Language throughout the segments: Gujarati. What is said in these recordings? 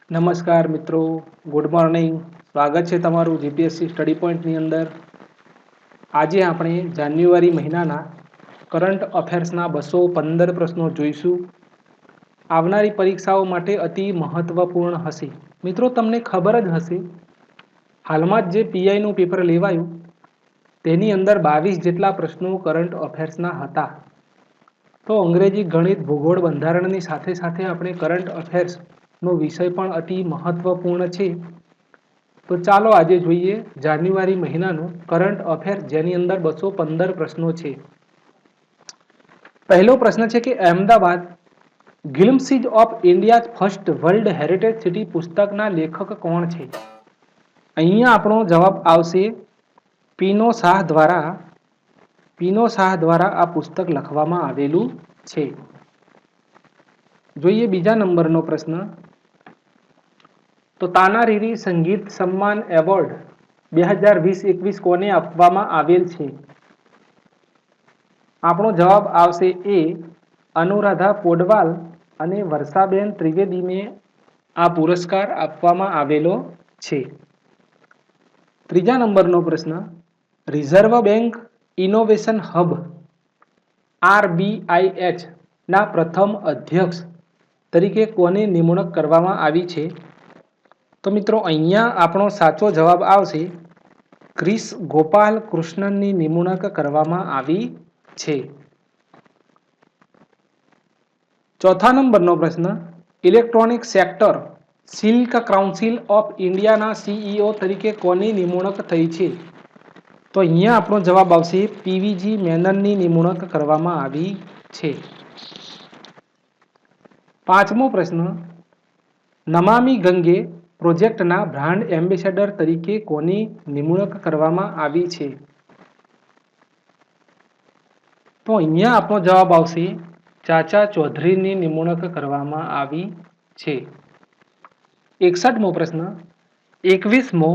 નમસ્કાર મિત્રો, ગુડ મોર્નિંગ. સ્વાગત છે તમારું જીપીએસસી સ્ટડી પોઈન્ટની અંદર. આજે આપણે જાન્યુઆરી મહિનાના કરંટ અફેર્સના 215 પ્રશ્નો જોઈશું. આવનારી પરીક્ષાઓ માટે અતિ મહત્વપૂર્ણ હશે. મિત્રો, તમને ખબર જ હશે, હાલમાં જ જે પીઆઈનું પેપર લેવાયું તેની અંદર 22 જેટલા પ્રશ્નો કરંટ અફેર્સના હતા. તો અંગ્રેજી, ગણિત, ભૂગોળ, બંધારણની સાથે સાથે આપણે કરંટ અફેર્સનો વિષય પણ અતિ મહત્વપૂર્ણ છે. તો ચાલો આજે જોઈએ જાન્યુઆરી મહિનાનું કરંટ અફેર, જેની અંદર 215 પ્રશ્નો છે. પહેલો પ્રશ્ન છે કે Ahmedabad glimpses of India's first world heritage city પુસ્તકના લેખક કોણ છે? અહીંયા આપણો જવાબ આવશે પીનો શાહ દ્વારા આ પુસ્તક લખવામાં આવેલું છે. જોઈએ બીજા નંબરનો પ્રશ્ન. તો તાનારીરી સંગીત સન્માન એવોર્ડ 2020-21 કોને આપવામાં આવેલ છે? આપણો જવાબ આવશે એ અનુરાધા પોડવાલ અને વર્ષાબેન ત્રિવેદીને આ પુરસ્કાર આપવામાં આવેલો છે. ત્રીજા નંબરનો પ્રશ્ન. Reserve bank innovation hub RBIH ના પ્રથમ અધ્યક્ષ તરીકે કોની નિમણૂક કરવામાં આવી છે? તો મિત્રો, અહીંયા આપણો સાચો જવાબ આવશે ક્રિસ ગોપાલ કૃષ્ણનની નિમણૂક કરવામાં આવી છે. ચોથા નંબરનો પ્રશ્ન. Electronic sector silk council of ઇન્ડિયાના CEO તરીકે કોની નિમણૂક થઈ છે? તો અહીંયા આપણો જવાબ આવશે PVG મેનનની નિમણૂક કરવામાં આવી છે. પાંચમો પ્રશ્ન. નમામી ગંગે પ્રોજેક્ટના બ્રાન્ડ એમ્બેસેડર તરીકે કોની નિમણૂક કરવામાં આવી છે? તો અહીંયા આપણો જવાબ આવશે ચાચા ચૌધરીની નિમણૂક કરવામાં આવી છે. 61મો પ્રશ્ન. 21મો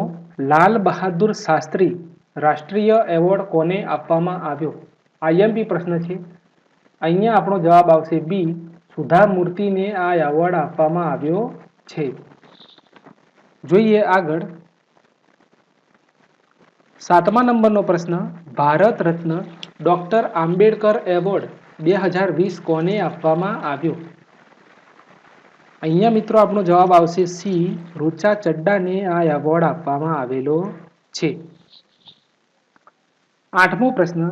લાલ બહાદુર શાસ્ત્રી રાષ્ટ્રીય એવોર્ડ કોને આપવામાં આવ્યો? IMP પ્રશ્ન છે. અહીંયા આપણો જવાબ આવશે બી સુધા મૂર્તિને આ એવોર્ડ આપવામાં આવ્યો છે. જોઈએ આગળ. 7મા નંબરનો પ્રશ્ન. ભારત રત્ન ડોક્ટર આંબેડકર એવોર્ડ 2020 કોને આપવામાં આવ્યો? અહીંયા મિત્રો આપણો જવાબ આવશે સી રૂચા ચડ્ડાને આ એવોર્ડ આપવામાં આવેલો છે. 8મો પ્રશ્ન.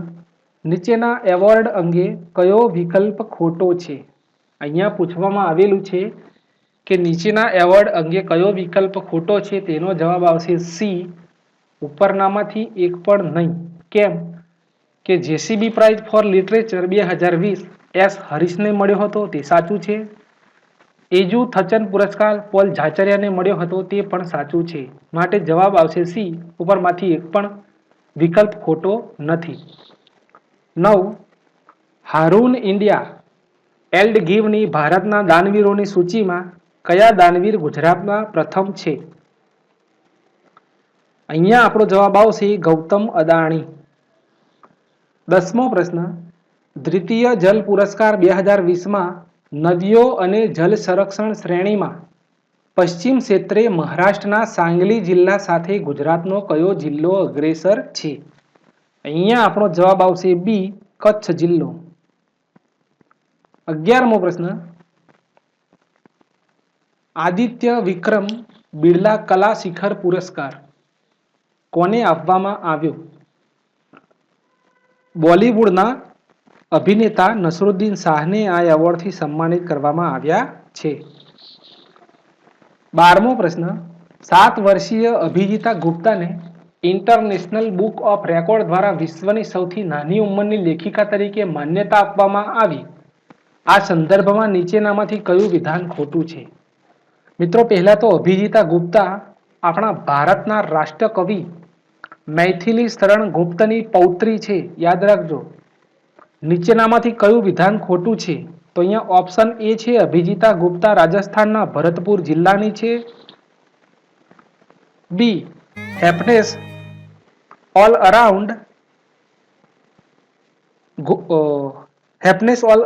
નીચેના એવોર્ડ અંગે કયો વિકલ્પ ખોટો છે? અહીંયા પૂછવામાં આવેલું છે કે નીચેના એવોર્ડ અંગે કયો વિકલ્પ ખોટો છે? તેનો જવાબ આવશે સી ઉપરનામાંથી એક પણ નહીં. કેમ કે JCB prize for literature 2020 S હરીશને મળ્યો હતો, તે સાચું છે. એજુ થચન પુરસ્કાર પોલ ઝાચરિયાને મળ્યો હતો, તે પણ સાચું છે. માટે જવાબ આવશે સી ઉપરમાંથી એક પણ વિકલ્પ ખોટો નથી. 9. હારૂન ઇન્ડિયા એલ્ડગીવની ભારતના દાનવીરોની સૂચિમાં કયા દાનવીર ગુજરાતમાં પ્રથમ છે? અહીંયા આપણો જવાબ આવશે ગૌતમ અદાણી. 10મો પ્રશ્ન. દ્વિતીય જલ પુરસ્કાર 2020માં નદીઓ અને જલ સંરક્ષણ શ્રેણીમાં પશ્ચિમ ક્ષેત્રે મહારાષ્ટ્રના સાંગલી જિલ્લા સાથે ગુજરાતનો કયો જિલ્લો અગ્રેસર છે? અહીંયા આપણો જવાબ આવશે બી કચ્છ જિલ્લો. 11મો પ્રશ્ન. આદિત્ય વિક્રમ બિરલા કલા શિખર પુરસ્કાર કોને આપવામાં આવ્યો? બોલિવૂડના અભિનેતા નસરુદ્દીન શાહને આ એવોર્ડથી સન્માનિત કરવામાં આવ્યા છે. 12મો પ્રશ્ન. 7 વર્ષીય અભિજીતા ગુપ્તાને ઇન્ટરનેશનલ બુક ઓફ રેકોર્ડ દ્વારા વિશ્વની સૌથી નાની ઉંમરની લેખિકા તરીકે માન્યતા આપવામાં આવી. આ સંદર્ભમાં નીચેનામાંથી કયું વિધાન ખોટું છે? મિત્રો, પહેલા તો અભિજીતા ગુપ્તા આપણા ભારતના રાષ્ટ્રકવિ મૈથિલી શરણ ગુપ્તની પૌત્રી છે, યાદ રાખજો. નીચેનામાંથી કયું વિધાન ખોટું છે? તો અહીંયા ઓપ્શન એ છે અભિજીતા ગુપ્તા રાજસ્થાનના ભરતપુર જિલ્લાની છે. બી હેપનેસ ઓલ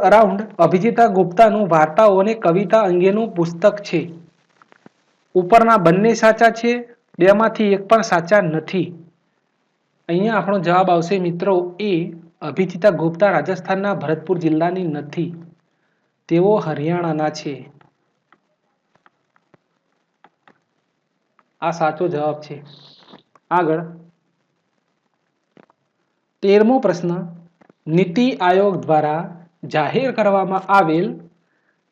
અરાઉન્ડ અભિજીતા ગુપ્તાનું વાર્તાઓ અને કવિતા અંગેનું પુસ્તક છે. ઉપરના બંને સાચા છે, બેમાંથી એક પણ સાચા નથી. અહીંયા આપણો જવાબ આવશે મિત્રો એ. અભિચિતા ગુપ્તા રાજસ્થાનના ભરતપુર જિલ્લાની નથી, તેઓ હરિયાણાના છે. આ સાચો જવાબ છે. આગળ 13મો પ્રશ્ન, નીતિ આયોગ દ્વારા જાહેર કરવામાં આવેલ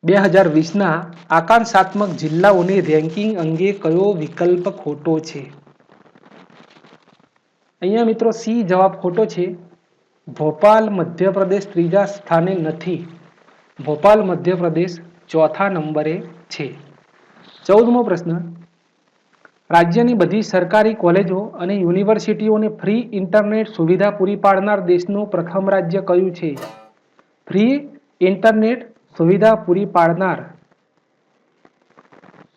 2020ના આકાંક્ષાત્મક જિલ્લાઓની રેન્કિંગ અંગે કયો વિકલ્પ ખોટો છે? અહીંયા મિત્રો સી જવાબ ખોટો છે. ભોપાલ મધ્યપ્રદેશ ત્રીજા સ્થાને નથી, ભોપાલ મધ્યપ્રદેશ ચોથા નંબરે છે. 14મો પ્રશ્ન, રાજ્યની બધી સરકારી કોલેજો અને યુનિવર્સિટીઓને ફ્રી ઇન્ટરનેટ સુવિધા પૂરી પાડનાર દેશનું પ્રથમ રાજ્ય કયું છે? ફ્રી ઇન્ટરનેટ સુવિધા પૂરી પાડનાર.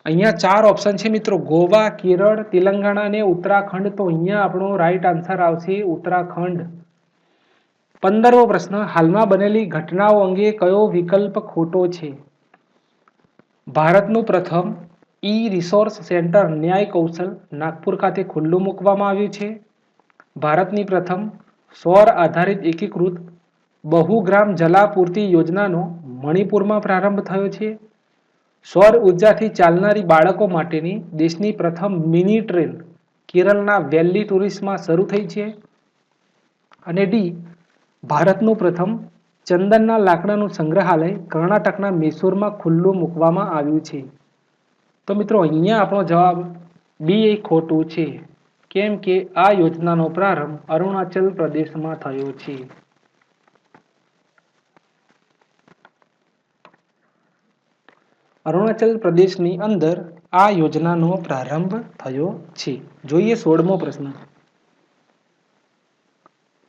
અહીંયા 4 ઓપ્શન છે મિત્રો, ગોવા, કેરળ, તેલંગાણા અને ઉત્તરાખંડ. તો અહીંયા આપણો રાઈટ આન્સર આવશે ઉત્તરાખંડ. 15મો પ્રશ્ન, હાલમાં બનેલી ઘટનાઓ અંગે કયો વિકલ્પ ખોટો છે? ભારતનું પ્રથમ ઈ-રિસોર્સ સેન્ટર ન્યાય કૌશલ નાગપુર ખાતે ખુલ્લું મૂકવામાં આવ્યું છે. ભારતની પ્રથમ સૌર આધારિત એકીકૃત બહુગ્રામ જલાપૂર્તિ યોજનાનો મણિપુરમાં પ્રારંભ થયો છે. સૌર ઉર્જાથી ચાલનારી બાળકો માટેની દેશની પ્રથમ મિની ટ્રેન કેરળના વેલ્લી ટુરિસ્ટમાં શરૂ થઈ છે. અને ડી, ભારતનું પ્રથમ ચંદનના લાકડાનું સંગ્રહાલય કર્ણાટકના મૈસૂરમાં ખુલ્લું મૂકવામાં આવ્યું છે. તો મિત્રો અહીંયા આપણો જવાબ બી એ ખોટું છે, કેમ કે આ યોજનાનો પ્રારંભ અરુણાચલ પ્રદેશમાં થયો છે. અરુણાચલ પ્રદેશની અંદર આ યોજનાનો પ્રારંભ થયો છે. જોઈએ 16મો પ્રશ્ન,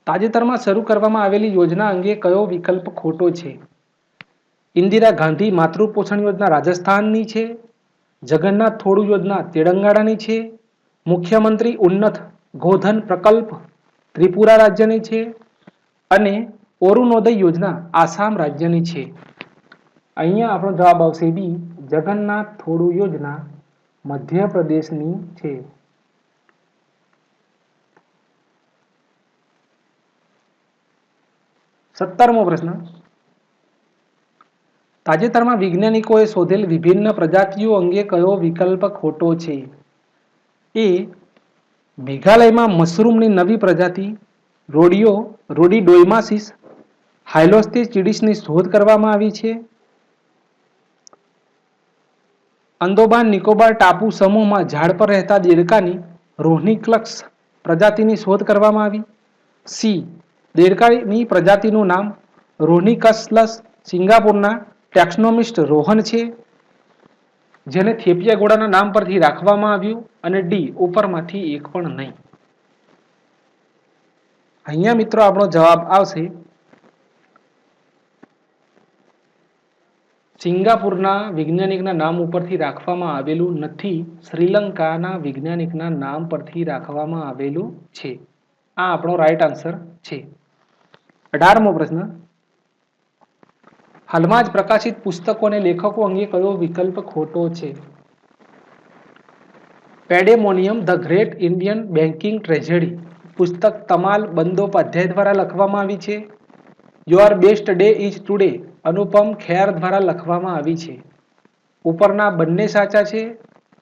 તાજેતરમાં શરૂ કરવામાં આવેલી યોજના અંગે કયો વિકલ્પ ખોટો છે? ઇન્દિરા ગાંધી માતૃ પોષણ યોજના રાજસ્થાનની છે, જગન્નાથ થોડુ યોજના તેલંગાણાની છે, મુખ્યમંત્રી ઉન્નત ગોધન પ્રકલ્પ ત્રિપુરા રાજ્યની છે અને અરુણોદય યોજના આસામ રાજ્યની છે. અહીંયા આપણો જવાબ આવશે બી, જગન્નાથ થોડુ યોજના મધ્યપ્રદેશની છે. 17મો પ્રશ્ન, તાજેતરમાં વૈજ્ઞાનિકોએ શોધેલ વિભિન્ન પ્રજાતિઓ અંગે કયો વિકલ્પ ખોટો છે? એ, મેઘાલયમાં મશરૂમની નવી પ્રજાતિ રોડિડોઇમાસિસ હાઇલોસ્ટિચિડિસની શોધ કરવામાં આવી છે. અંદોમાન નિકોબાર ટાપુ સમૂહમાં ઝાડ પર રહેતા દેડકાની રોહિનિક્લસ પ્રજાતિની શોધ કરવામાં આવી. સી, દેડકાની પ્રજાતિનું નામ રોહિનિકસલસ સિંગાપુરના ટેક્સોનોમિસ્ટ રોહન છે, જેને થેપિયા ઘોડાના નામ પરથી રાખવામાં આવ્યું. અને ડી, ઉપરમાંથી એક પણ નહીં. અહીંયા મિત્રો આપણો જવાબ આવશે સિંગાપુરના વૈજ્ઞાનિકના નામ ઉપરથી રાખવામાં આવેલું નથી, શ્રીલંકાના વૈજ્ઞાનિકના નામ પરથી રાખવામાં આવેલું છે. આ આપણો રાઈટ આન્સર છે. 18મો પ્રશ્ન, હાલમાં જ પ્રકાશિત પુસ્તકો અને લેખકો અંગે કયો વિકલ્પ ખોટો છે? Pandemonium the great Indian banking tragedy પુસ્તક તમાલ બંદોપાધ્યાય દ્વારા લખવામાં આવી છે. Your best day is today Anupam Kher દ્વારા લખવામાં આવી છે. ઉપરના બંને સાચા છે,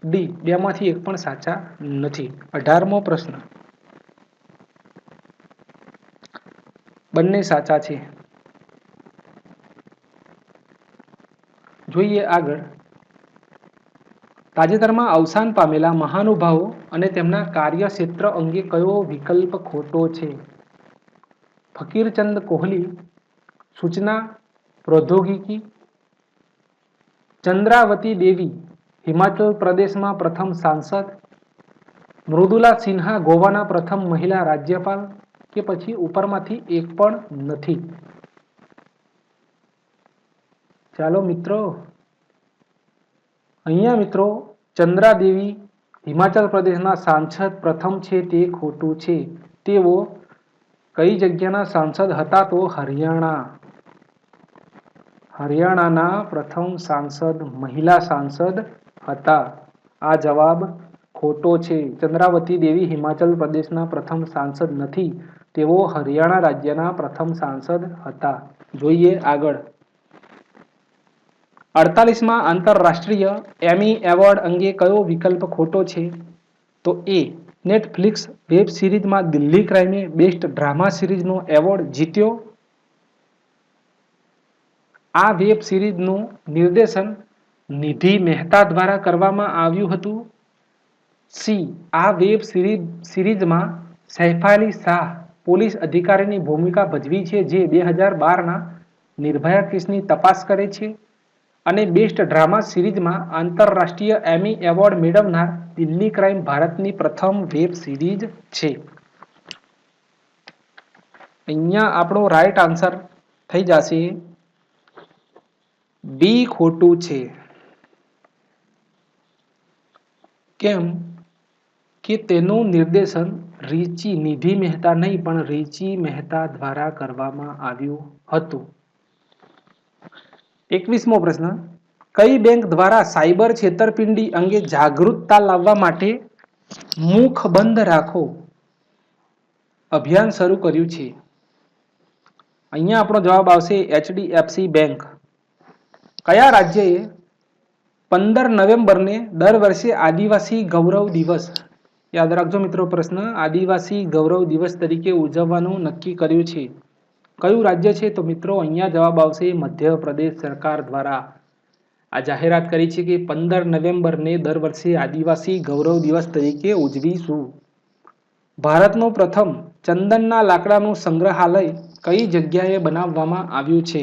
ડી, બેમાંથી એક પણ સાચા નથી. 18મો પ્રશ્ન, બંને સાચા છે. જોઈએ આગળ, તાજેતરમાં અવસાન પામેલા મહાનુભાવો અને તેમના કાર્યક્ષેત્ર અંગે કયો વિકલ્પ ખોટો છે? ફકીરચંદ કોહલી સૂચના પ્રૌદ્યોગિકી, ચંદ્રાવતી દેવી હિમાચલ પ્રદેશમાં પ્રથમ સાંસદ, મૃદુલા સિન્હા ગોવાના પ્રથમ મહિલા રાજ્યપાલ, કે પછી ઉપરમાંથી એક પણ નથી. ચાલો મિત્રો, અહીંયા મિત્રો ચંદ્રાદેવી હિમાચલ પ્રદેશના સાંસદ પ્રથમ છે તે ખોટું છે. તેઓ કઈ જગ્યાના સાંસદ હતા? તો હરિયાણાના પ્રથમ સાંસદ મહિલા સાંસદ હતા. આ જવાબ ખોટો છે. ચંદ્રાવતી દેવી હિમાચલ પ્રદેશના પ્રથમ સાંસદ નથી, તેઓ હરિયાણા રાજ્યના પ્રથમ સાંસદ હતા. જોઈએ આગળ. 48માં આંતરરાષ્ટ્રીય એમી એવોર્ડ અંગે કયો વિકલ્પ ખોટો છે? તો એ નેટફ્લિક્સ વેબ સિરીઝમાં દિલ્હી ક્રાઇમે બેસ્ટ ડ્રામા સિરીઝનો એવોર્ડ જીત્યો. આ વેબ સિરીઝનું નિર્દેશન નિધિ મહેતા દ્વારા કરવામાં આવ્યું હતું. સી આ વેબ સિરીઝમાં સૈફ અલી શાહ પોલીસ અધિકારીની ભૂમિકા ભજવી છે, જે 2012ના નિર્ભયા કેસની તપાસ કરે છે. અને બેસ્ટ ડ્રામા સિરીઝમાં આંતરરાષ્ટ્રીય એમી એવોર્ડ મેળવનાર દિલ્હી ક્રાઇમ ભારતની પ્રથમ વેબ સિરીઝ છે. અહીંયા આપણો રાઈટ આન્સર થઈ જશે બી ખોટું છે. કેમ કે તેનું નિર્દેશન નિધિ મહેતા નહીં પણ રિચી મહેતા દ્વારા કરવામાં આવ્યું હતું. 21મો પ્રશ્ન. કઈ બેંક દ્વારા સાયબર છેતરપિંડી અંગે જાગૃતતા લાવવા માટે મુખ બંધ રાખો અભિયાન શરૂ કર્યું છે? અહીંયા આપણો જવાબ આવશે HDFC બેંક. કયા રાજ્યએ 15 નવેમ્બરને દર વર્ષે આદિવાસી ગૌરવ દિવસ, યાદ રાખજો મિત્રો પ્રશ્ન, આદિવાસી ગૌરવ દિવસ તરીકે ઉજવવાનું નક્કી કર્યું છે? કયું રાજ્ય છે? તો મિત્રો અહીંયા જવાબ આવશે મધ્યપ્રદેશ સરકાર દ્વારા આ જાહેરાત કરી છે કે 15 નવેમ્બરને દર વર્ષે આદિવાસી ગૌરવ દિવસ તરીકે ઉજવીશું. ભારતનું પ્રથમ ચંદનના લાકડાનું સંગ્રહાલય કઈ જગ્યાએ બનાવવામાં આવ્યું છે?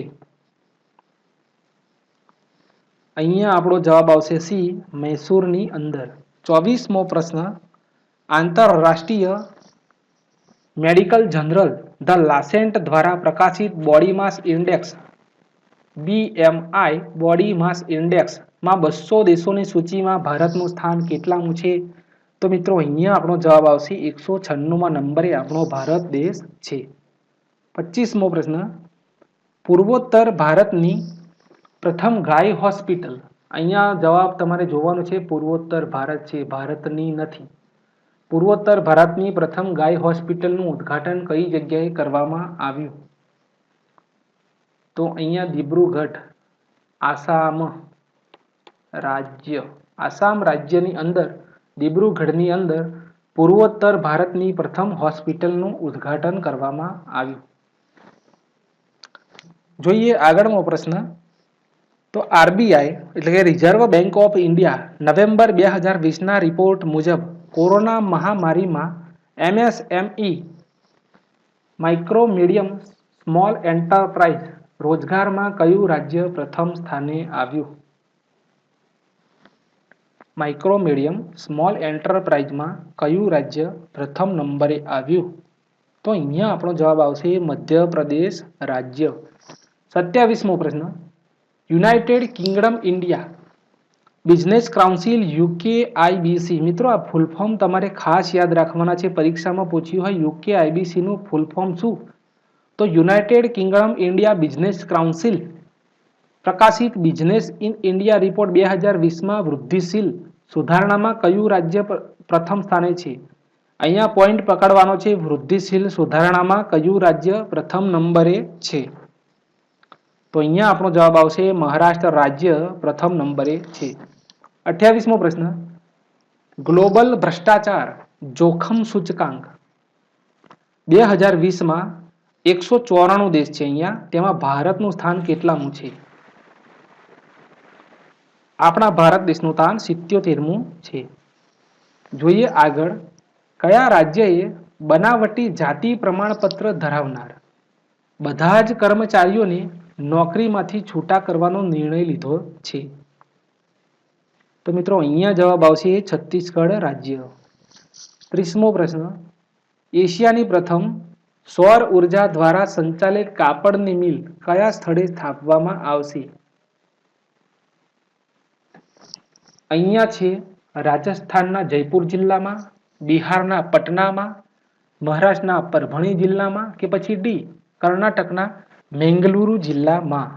અહીંયા આપણો જવાબ આવશે સી મૈસૂરની અંદર. 24મો પ્રશ્ન. આંતરરાષ્ટ્રીય મેડિકલ જર્નલ ધ લાન્સેટ દ્વારા પ્રકાશિત body mass index BMI body mass ઇન્ડેક્સમાં 200 દેશોની સૂચિમાં ભારતનું સ્થાન કેટલામું છે? તો મિત્રો અહીંયા આપણો જવાબ આવશે 196માં નંબરે આપણો ભારત દેશ છે. 25મો પ્રશ્ન. પૂર્વોત્તર ભારતની પ્રથમ ગાય હોસ્પિટલ, અહીંયા જવાબ તમારે જોવાનો છે પૂર્વોત્તર ભારત છે, ભારતની નથી. પૂર્વોત્તર ભારતની પ્રથમ ગાય હોસ્પિટલનું ઉદ્ઘાટન કઈ જગ્યાએ કરવામાં આવ્યું? તો અહીંયા દિબ્રુગઢ, આસામ રાજ્યની અંદર દિબ્રુગઢની અંદર પૂર્વોત્તર ભારતની પ્રથમ હોસ્પિટલનું ઉદ્ઘાટન કરવામાં આવ્યું. જોઈએ આગળનો પ્રશ્ન. તો RBI એટલે કે reserve bank of India November 2020ના રિપોર્ટ મુજબ કોરોના મહામારીમાં MSME micro medium small enterprise રોજગારમાં કયું રાજ્ય પ્રથમ સ્થાને આવ્યું? માઇક્રો મીડિયમ સ્મોલ એન્ટરપ્રાઇઝમાં કયું રાજ્ય પ્રથમ નંબરે આવ્યું? તો અહીંયા આપણો જવાબ આવશે મધ્યપ્રદેશ રાજ્ય. 27મો પ્રશ્ન. United Kingdom India business council UKIBC, મિત્રો આ ફૂલ ફોર્મ તમારે ખાસ યાદ રાખવાના છે, પરીક્ષામાં પૂછ્યું હોય UKIBC નું ફૂલ ફોર્મ શું? તો United Kingdom India business council પ્રકાશિત બિઝનેસ ઇન ઇન્ડિયા રિપોર્ટ 2020માં વૃદ્ધિશીલ સુધારણામાં કયું રાજ્ય પ્રથમ સ્થાને છે? અહીંયા પોઈન્ટ પકડવાનો છે, વૃદ્ધિશીલ સુધારણામાં કયું રાજ્ય પ્રથમ નંબરે છે? તો અહીંયા આપણો જવાબ આવશે મહારાષ્ટ્ર રાજ્ય પ્રથમ નંબરે છે. 28મો પ્રશ્ન. ગ્લોબલ ભ્રષ્ટાચાર જોખમ સૂચકાંક 2020માં 194 દેશ છે, અહીંયા તેમાં ભારતનું સ્થાન કેટલામું છે? આપણા ભારત દેશનું સ્થાન 77મું છે. જોઈએ આગળ. કયા રાજ્યએ બનાવટી જાતિ પ્રમાણપત્ર ધરાવનાર બધા જ કર્મચારીઓને નોકરીમાંથી છૂટા કરવાનો નિર્ણય લીધો છે? તો મિત્રો અહીંયા જવાબ આવશે છત્તીસગઢ રાજ્ય. 30મો પ્રશ્ન. એશિયાની પ્રથમ સૌર ઉર્જા દ્વારા સંચાલિત કાપડની મિલ કયા સ્થળે સ્થાપવામાં આવશે? અહીંયા છે રાજસ્થાનના જયપુર જિલ્લામાં, બિહારના પટનામાં, મહારાષ્ટ્રના પરભણી જિલ્લામાં કે પછી ડી કર્ણાટકના મેંગલુરુ જિલ્લામાં?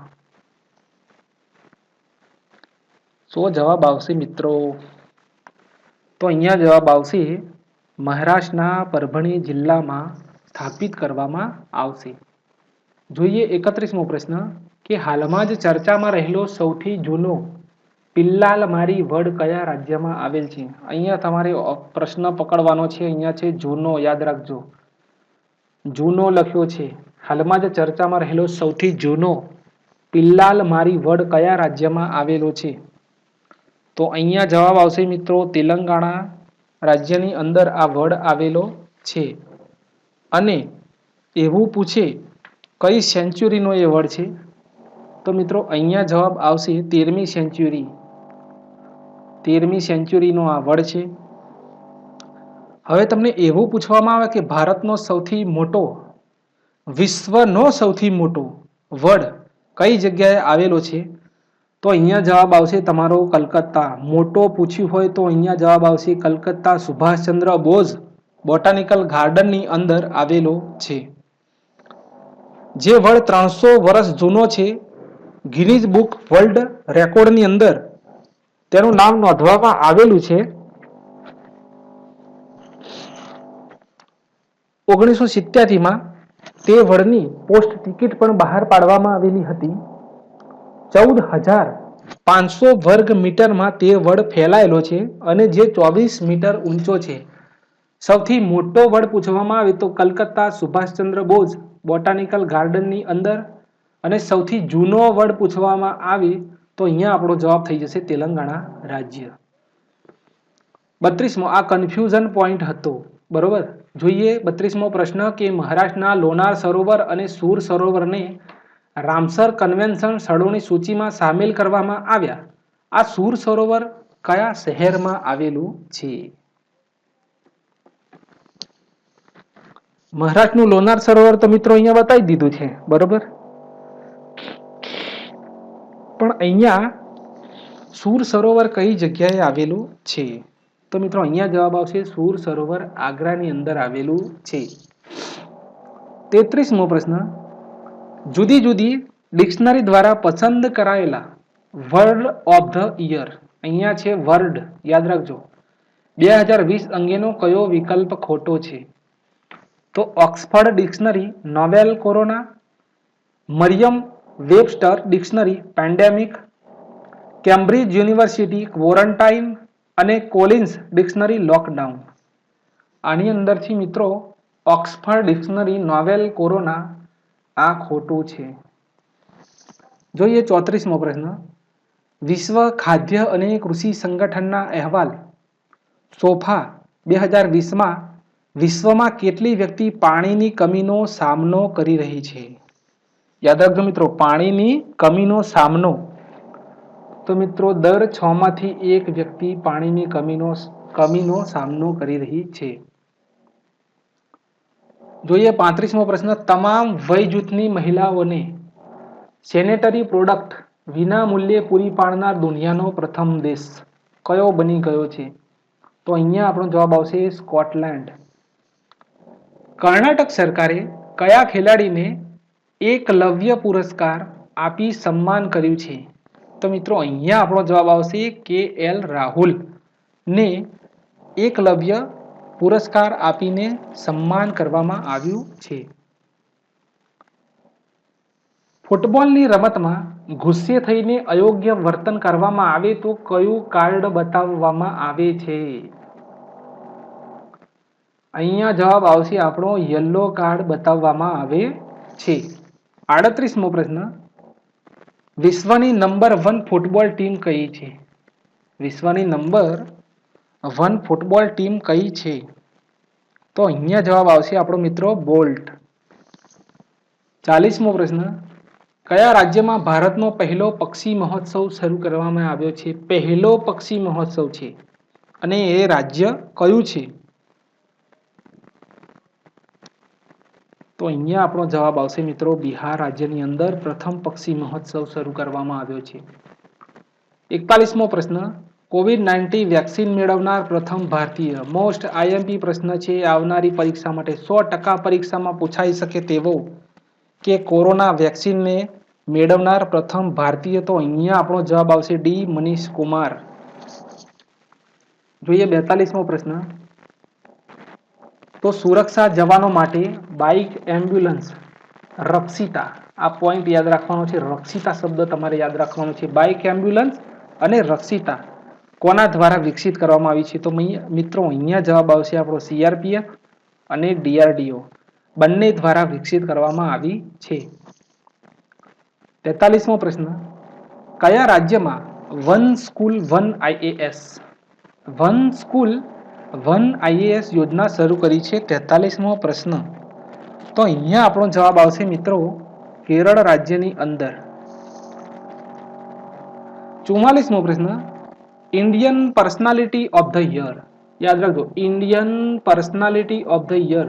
સો જવાબ આવશે મિત્રો તો અહીંયા જવાબ આવશે મહારાષ્ટ્રના પરભણી જિલ્લામાં સ્થાપિત કરવામાં આવશે. જોઈએ 31મો પ્રશ્ન કે હાલમાં જ ચર્ચામાં રહેલો સૌથી જૂનો પિલ્લાલ મારી વડ કયા રાજ્યમાં આવેલ છે? અહીંયા તમારે પ્રશ્ન પકડવાનો છે. અહીંયા છે જૂનો, યાદ રાખજો. જૂનો લખ્યો છે. હાલમાં જ ચર્ચામાં રહેલો સૌથી જૂનો પિલ્લાલ મારી વડ કયા રાજ્યમાં આવેલો છે? તો અહીંયા જવાબ આવશે મિત્રો તેલંગાણા રાજ્યની અંદર આ વડ આવેલો છે. અને એવું પૂછે કઈ સેન્ચુરીનો એ વડ છે? તો મિત્રો અહીંયા જવાબ આવશે 13મી સેન્ચુરી. 13મી સેન્ચુરીનો આ વડ છે. હવે તમને એવું પૂછવામાં આવે કે ભારતનો સૌથી મોટો, વિશ્વનો સૌથી મોટો વડ કઈ જગ્યાએ આવેલો છે? તો અહીંયા જવાબ આવશે તમારો કલકત્તા. મોટો પૂછ્યું હોય તો અહીંયા જવાબ આવશે કલકત્તા સુભાષચંદ્ર બોઝ બોટાનિકલ ગાર્ડનની અંદર આવેલો છે. જે વડ 300 વર્ષ જૂનો છે. ગિનીઝ બુક વર્લ્ડ રેકોર્ડની અંદર તેનું નામ નોંધવામાં આવેલું છે. 1987માં તે વડની પોસ્ટ ટિકિટ પણ બહાર પાડવામાં આવેલી હતી. 14,500 વર્ગ મીટરમાં તે વડ ફેલાયેલો છે અને જે 24 મીટર ઊંચો છે. સૌથી મોટો વડ પૂછવામાં આવે તો કલકત્તા સુભાષચંદ્ર બોઝ બોટાનિકલ ગાર્ડનની અંદર, અને સૌથી જૂનો વડ પૂછવામાં આવે તો અહીંયા આપણો જવાબ થઈ જશે તેલંગાણા રાજ્ય. 32મો આ કન્ફ્યુઝન પોઈન્ટ હતો, બરોબર. જોઈએ 32મો પ્રશ્ન કે મહારાષ્ટ્રના લોનાર સરોવર અને સુર સરોવરને રામસર કન્વેન્શન સ્થળોની સૂચિમાં સામેલ કરવામાં આવ્યા. આ સુર સરોવર કયા શહેરમાં આવેલું છે? મહારાષ્ટ્રનું લોનાર સરોવર તો મિત્રો અહીંયા બતાવી દીધું છે, બરોબર. પણ અહીંયા સુર સરોવર કઈ જગ્યાએ આવેલું છે? તો મિત્રો અહીંયા જવાબ આવશે સુર સરોવર આગ્રાની અંદર આવેલું છે. 33મો પ્રશ્ન જુદી જુદી ડિક્શનરી દ્વારા પસંદ કરાયેલા વર્ડ ઓફ ધ યર. અહીંયા છે વર્ડ, યાદ રાખજો. 2020 અંગેનો કયો વિકલ્પ ખોટો છે? તો Oxford dictionary novel corona, Merriam Webster dictionary pandemic, Cambridge university quarantine અને કોલિન્સ ડિક્શનરી લોકડાઉન. આની અંદરથી મિત્રો ઓક્સફર્ડ ડિક્શનરી નોવેલ કોરોના આ ખોટું છે. જોઈએ 34મો પ્રશ્ન વિશ્વ ખાદ્ય અને કૃષિ સંગઠનના અહેવાલ સોફા 2020માં વિશ્વમાં કેટલી વ્યક્તિ પાણીની કમીનો સામનો કરી રહી છે? યાદ રાખજો મિત્રો, પાણીની કમીનો સામનો. તો મિત્રો દર 6 માંથી 1 વ્યક્તિ પાણીની કમીનો સામનો કરી રહી છે. જોઈએ 35મો પ્રશ્ન તમામ વય જૂથની મહિલાઓને સેનેટરી પ્રોડક્ટ વિના મૂલ્યે પૂરી પાડનાર દુનિયાનો પ્રથમ દેશ કયો બની ગયો છે? તો અહીંયા આપણો જવાબ આવશે સ્કોટલેન્ડ. કર્ણાટક સરકારે કયા ખેલાડીને એકલવ્ય પુરસ્કાર આપી સન્માન કર્યું છે? તો મિત્રો અહીંયા આપણો જવાબ આવશે KL રાહુલ ને એકલવ્ય પુરસ્કાર આપીને સન્માન કરવામાં આવ્યું છે. ફૂટબોલની રમતમાં ગુસ્સે થઈને અયોગ્ય વર્તન કરવામાં આવે તો કયું કાર્ડ બતાવવામાં આવે છે? અહીંયા જવાબ આવશે આપણો યલો કાર્ડ બતાવવામાં આવે છે. 38મો પ્રશ્ન વિશ્વની નંબર 1 ફૂટબોલ ટીમ કઈ છે? વિશ્વની નંબર 1 ફૂટબોલ ટીમ કઈ છે? તો અહીંયા જવાબ આવશે આપણો મિત્રો બોલ્ટ. 40મો પ્રશ્ન કયા રાજ્યમાં ભારતનો પહેલો પક્ષી મહોત્સવ શરૂ કરવામાં આવ્યો છે? પહેલો પક્ષી મહોત્સવ છે અને એ રાજ્ય કયું છે? તો અહીંયા આપણો જવાબ આવશે મિત્રો બિહાર રાજ્યની અંદર પ્રથમ પક્ષી મહોત્સવ શરૂ કરવામાં આવ્યો છે. 41મો પ્રશ્ન કોવિડ-19 વેક્સિન મેળવનાર પ્રથમ ભારતીય. મોસ્ટ IMP પ્રશ્ન છે આવનારી પરીક્ષા માટે 100% પરીક્ષામાં પૂછાઈ શકે તેવો કે કોરોના વેક્સિનને મેળવનાર પ્રથમ ભારતીય. તો અહીંયા આપણો જવાબ આવશે ડી મનીષ કુમાર. જોઈએ 42મો પ્રશ્ન. તો સુરક્ષા જવાનો માટે બાઇક, એમ્બ્યુલન્સ, રક્ષિતા, આ પોઈન્ટ યાદ રાખવાનો છે. રક્ષિતા શબ્દ તમારે યાદ રાખવાનો છે. બાઇક, એમ્બ્યુલન્સ અને રક્ષિતા કોના દ્વારા વિકસિત કરવામાં આવી છે? તો મિત્રો અહીંયા જવાબ આવશે આપણો સીઆરપીએફ અને ડીઆરડીઓ બંને દ્વારા વિકસિત કરવામાં આવી છે. 43મો પ્રશ્ન. કયા રાજ્યમાં વન સ્કૂલ વન આઈએએસ યોજના શરૂ કરી છે? 43મો પ્રશ્ન. તો અહીંયા આપણો જવાબ આવશે મિત્રો કેરળ રાજ્યની અંદર. 44મો પ્રશ્ન. Indian personality of the year, યાદ રાખજો, Indian personality of the year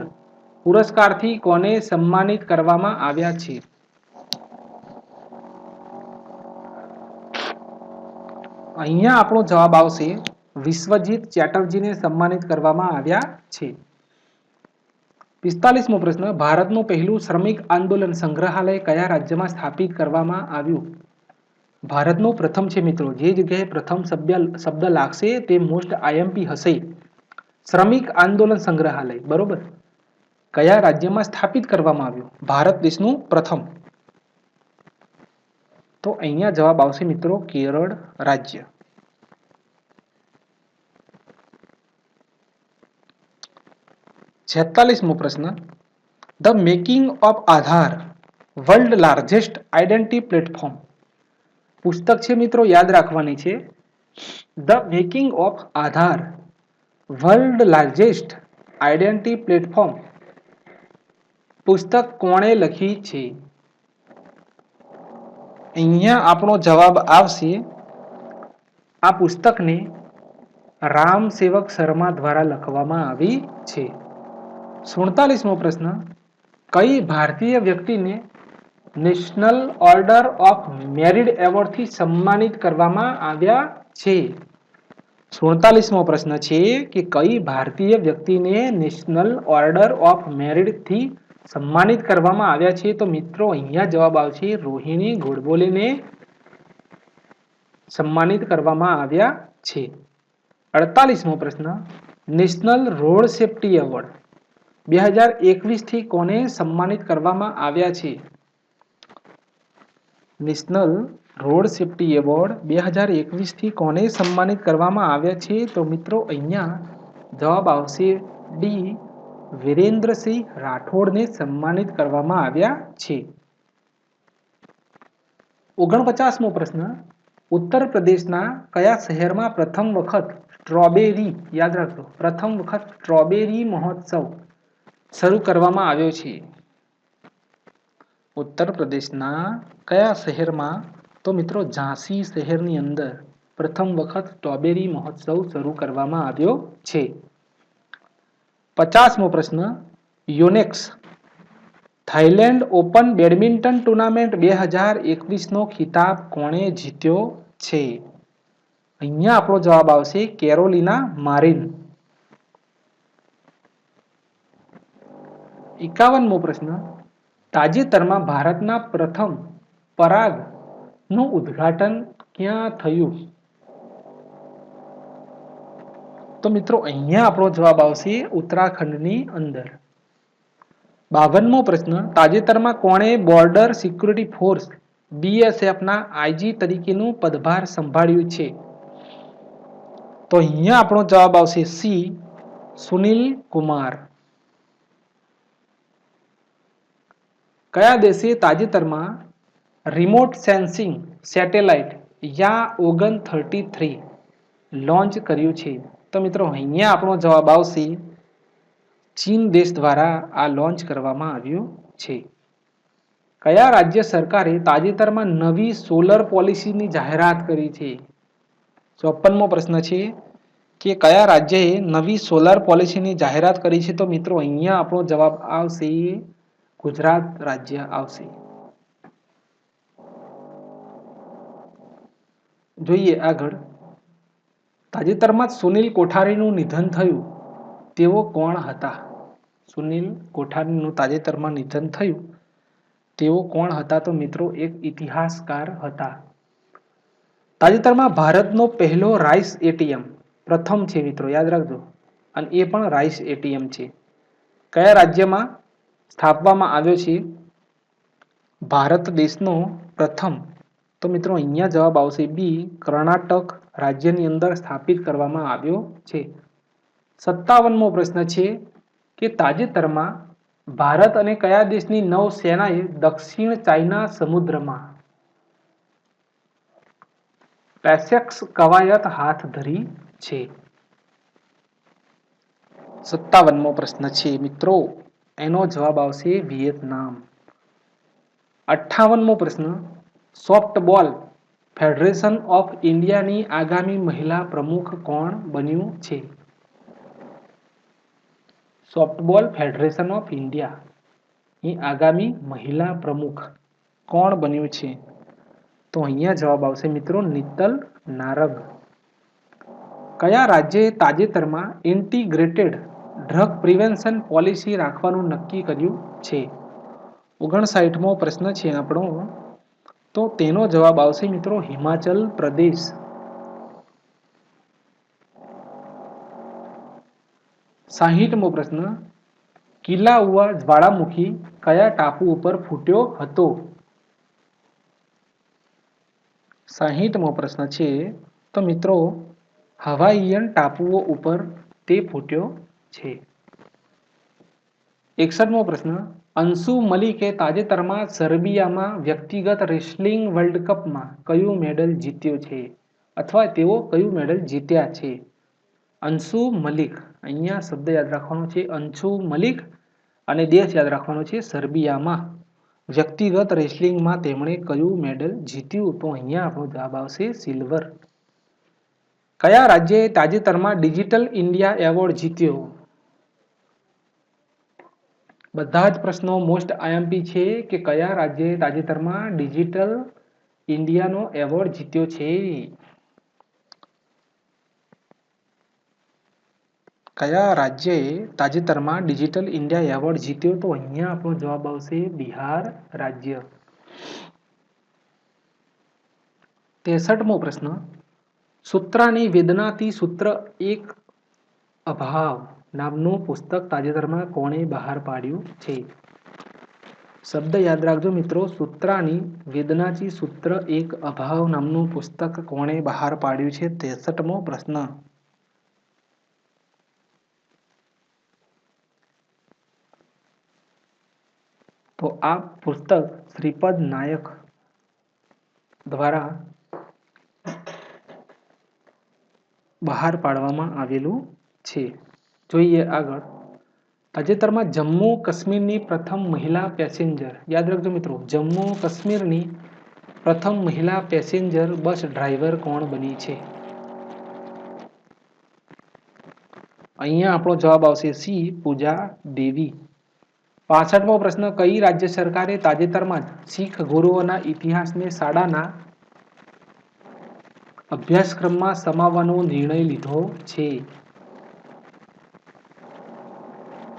પુરસ્કારથી કોને સન્માનિત કરવામાં આવ્યા છે? અહીંયા આપણો જવાબ આવશે વિશ્વજીત ચેટર્જીને સન્માનિત કરવામાં આવ્યા છે. 45મો પ્રશ્ન. ભારતનું પહેલું શ્રમિક આંદોલન સંગ્રહાલય કયા રાજ્યમાં સ્થાપિત કરવામાં આવ્યું? ભારતનું પ્રથમ છે મિત્રો. જે જગ્યાએ પ્રથમ શબ્દ લાગશે તે મોસ્ટ આઈએમપી હશે. શ્રમિક આંદોલન સંગ્રહાલય, બરોબર, કયા રાજ્યમાં સ્થાપિત કરવામાં આવ્યું? ભારત દેશનું પ્રથમ. તો અહીંયા જવાબ આવશે મિત્રો કેરળ રાજ્ય. 46મો પ્રશ્ન. The making of Aadhaar world largest identity platform પુસ્તક છે મિત્રો, યાદ રાખવાની છે. The making of Aadhaar world largest identity platform પુસ્તક કોણે લખી છે? અહીંયા આપણો જવાબ આવશે આ પુસ્તકને રામ સેવક શર્મા દ્વારા લખવામાં આવી છે. 47મો પ્રશ્ન. કઈ ભારતીય વ્યક્તિને નેશનલ ઓર્ડર ઓફ મેરિટ એવોર્ડથી સન્માનિત કરવામાં આવ્યા છે? 47મો પ્રશ્ન છે કે કઈ ભારતીય વ્યક્તિને નેશનલ ઓર્ડર ઓફ મેરિટથી સન્માનિત કરવામાં આવ્યા છે? તો મિત્રો અહીંયા જવાબ આવશે રોહિણી ગોડબોલેને સન્માનિત કરવામાં આવ્યા છે. 48મો પ્રશ્ન. નેશનલ રોડ સેફ્ટી એવોર્ડ 2021થી કોને સન્માનિત કરવામાં આવ્યા છે? નેશનલ રોડ સેફ્ટી એવોર્ડ 2021થી કોને સન્માનિત કરવામાં આવ્યા છે? તો મિત્રો અહીંયા જવાબ આવશે ડી. વિરેન્દ્રસિંહ રાઠોડને સન્માનિત કરવામાં આવ્યા છે. 49મો પ્રશ્ન. ઉત્તર પ્રદેશના કયા શહેરમાં પ્રથમ વખત સ્ટ્રોબેરી, યાદ રાખજો, પ્રથમ વખત સ્ટ્રોબેરી મહોત્સવ શરૂ કરવામાં આવ્યો છે? ઉત્તર પ્રદેશના કયા શહેરમાં? તો મિત્રો ઝાંસી શહેરની અંદર પ્રથમ વખત સ્ટ્રોબેરી મહોત્સવ શરૂ કરવામાં આવ્યો છે. 50મો પ્રશ્ન. યોનેક્સ થાઈલેન્ડ ઓપન બેડમિન્ટન ટુર્નામેન્ટ 2021નો ખિતાબ કોણે જીત્યો છે? અહીંયા આપણો જવાબ આવશે કેરોલિના મારિન. 51મો પ્રશ્ન. તાજેતરમાં ભારતના પ્રથમ પરાગનું ઉદ્ઘાટન ક્યાં થયું? તો મિત્રો અહીંયા આપણો જવાબ આવશે ઉત્તરાખંડની અંદર. 52મો પ્રશ્ન. તાજેતરમાં કોણે બોર્ડર સિક્યુરિટી ફોર્સ BSFના આઈજી તરીકેનું પદભાર સંભાળ્યું છે? તો અહીંયા આપણો જવાબ આવશે સી. સુનિલ કુમાર. કયા દેશે તાજેતરમાં remote sensing satellite YA-OGN-33 launch કર્યું છે? તો મિત્રો અહીંયા આપણો જવાબ આવશે ચીન દેશ દ્વારા આ લોન્ચ કરવામાં આવ્યું છે. કયા રાજ્ય સરકારે તાજેતરમાં નવી સોલર પોલિસીની જાહેરાત કરી છે? 54મો પ્રશ્ન છે કે કયા રાજ્યએ નવી સોલર પોલિસીની જાહેરાત કરી છે? તો મિત્રો અહીંયા આપણો જવાબ આવશે ગુજરાત રાજ્ય આવશે. જોઈએ આગળ. તાજેતરમાં સુનિલ કોઠારીનું નિધન થયું, તેઓ કોણ હતા? સુનિલ કોઠારીનું તાજેતરમાં નિધન થયું, તેઓ કોણ હતા? તો મિત્રો એક ઇતિહાસકાર હતા. તાજેતરમાં ભારતનો પહેલો રાઈસ એટીએમ પ્રથમ છે મિત્રો, યાદ રાખજો. અને એ પણ રાઈસ એટીએમ છે. કયા રાજ્યમાં સ્થાપવામાં આવ્યો છે ભારત દેશનો પ્રથમ? તો મિત્રો અહીંયા જવાબ આવશે બી, કર્ણાટક રાજ્યની અંદર સ્થાપિત કરવામાં આવ્યો છે. 57મો પ્રશ્ન છે કે તાજેતરમાં ભારત અને કયા દેશની નૌસેનાએ દક્ષિણ ચાઇના સમુદ્રમાં પેસેક્સ કવાયત હાથ ધરી છે? 57મો પ્રશ્ન છે મિત્રો, એનો જવાબ આવશે વિયેતનામ. 58મો પ્રશ્ન, સોફ્ટબોલ ફેડરેશન ઓફ ઇન્ડિયાની આગામી મહિલા પ્રમુખ કોણ બન્યું છે? સોફ્ટબોલ ફેડરેશન ઓફ ઇન્ડિયાની આગામી મહિલા પ્રમુખ કોણ બન્યું છે? તો અહીંયા જવાબ આવશે મિત્રો નીતલ નારંગ. કયા રાજ્યએ તાજેતરમાં ઇન્ટિગ્રેટેડ ડ્રગ પ્રિવેન્શન પોલિસી રાખવાનું નક્કી કર્યું છે? 59મો પ્રશ્ન છે આપણો, તો તેનો જવાબ આવશે મિત્રો હિમાચલ પ્રદેશ. 60મો પ્રશ્ન, કિલાઉઆ જ્વાળામુખી કયા ટાપુ ઉપર ફૂટ્યો હતો? 60મો પ્રશ્ન છે તો મિત્રો હવાઈયન ટાપુઓ ઉપર તે ફૂટ્યો છે. 61મો પ્રશ્ન, અંશુ મલિકે તાજેતરમાં સર્બિયામાં વ્યક્તિગત રેસલિંગ વર્લ્ડ કપમાં કયું મેડલ જીત્યો છે, અથવા તેઓ કયું મેડલ જીત્યા છે? અંશુ મલિક, અહીંયા શબ્દ યાદ રાખવાનો છે અંશુ મલિક, અને દેશ યાદ રાખવાનો છે સર્બિયામાં. વ્યક્તિગત રેસલિંગમાં તેમણે કયું મેડલ જીત્યું? તો અહીંયા આપણો જવાબ આવશે સિલ્વર. કયા રાજ્યએ તાજેતરમાં ડિજિટલ ઇન્ડિયા એવોર્ડ જીત્યો? બધા જ પ્રશ્નો મોસ્ટ આઈએમપી છે કે કયા રાજ્યએ તાજેતરમાં ડિજિટલ ઇન્ડિયાનો એવોર્ડ જીત્યો છે? કયા રાજ્યએ તાજેતરમાં ડિજિટલ ઇન્ડિયા એવોર્ડ જીત્યો? તો અહીંયા આપણો જવાબ આવશે બિહાર રાજ્ય. 63મો પ્રશ્ન, સૂત્રાની વેદનાથી સૂત્ર એક અભાવ નામનું પુસ્તક તાજેતરમાં કોણે બહાર પાડ્યું છે? શબ્દ યાદ રાખજો મિત્રો, સૂત્રાની વેદનાથી સૂત્ર એક અભાવ નામનું પુસ્તક કોણે બહાર પાડ્યું છે? 63મો પ્રશ્ન. તો આ પુસ્તક શ્રીપદ નાયક દ્વારા બહાર પાડવામાં આવેલું છે. જોઈએ આગળ. તાજેતરમાં જમ્મુ કાશ્મીરની પ્રથમ મહિલા પેસેન્જર, યાદ રાખજો મિત્રો, જમ્મુ કાશ્મીરની પ્રથમ મહિલા પેસેન્જર બસ ડ્રાઈવર કોણ બની છે? અહીંયા આપણો જવાબ આવશે સી, પૂજા દેવી. 65મો પ્રશ્ન, કઈ રાજ્ય સરકારે તાજેતરમાં જ શીખ ગુરુઓના ઇતિહાસને શાળાના અભ્યાસક્રમમાં સમાવવાનો નિર્ણય લીધો છે?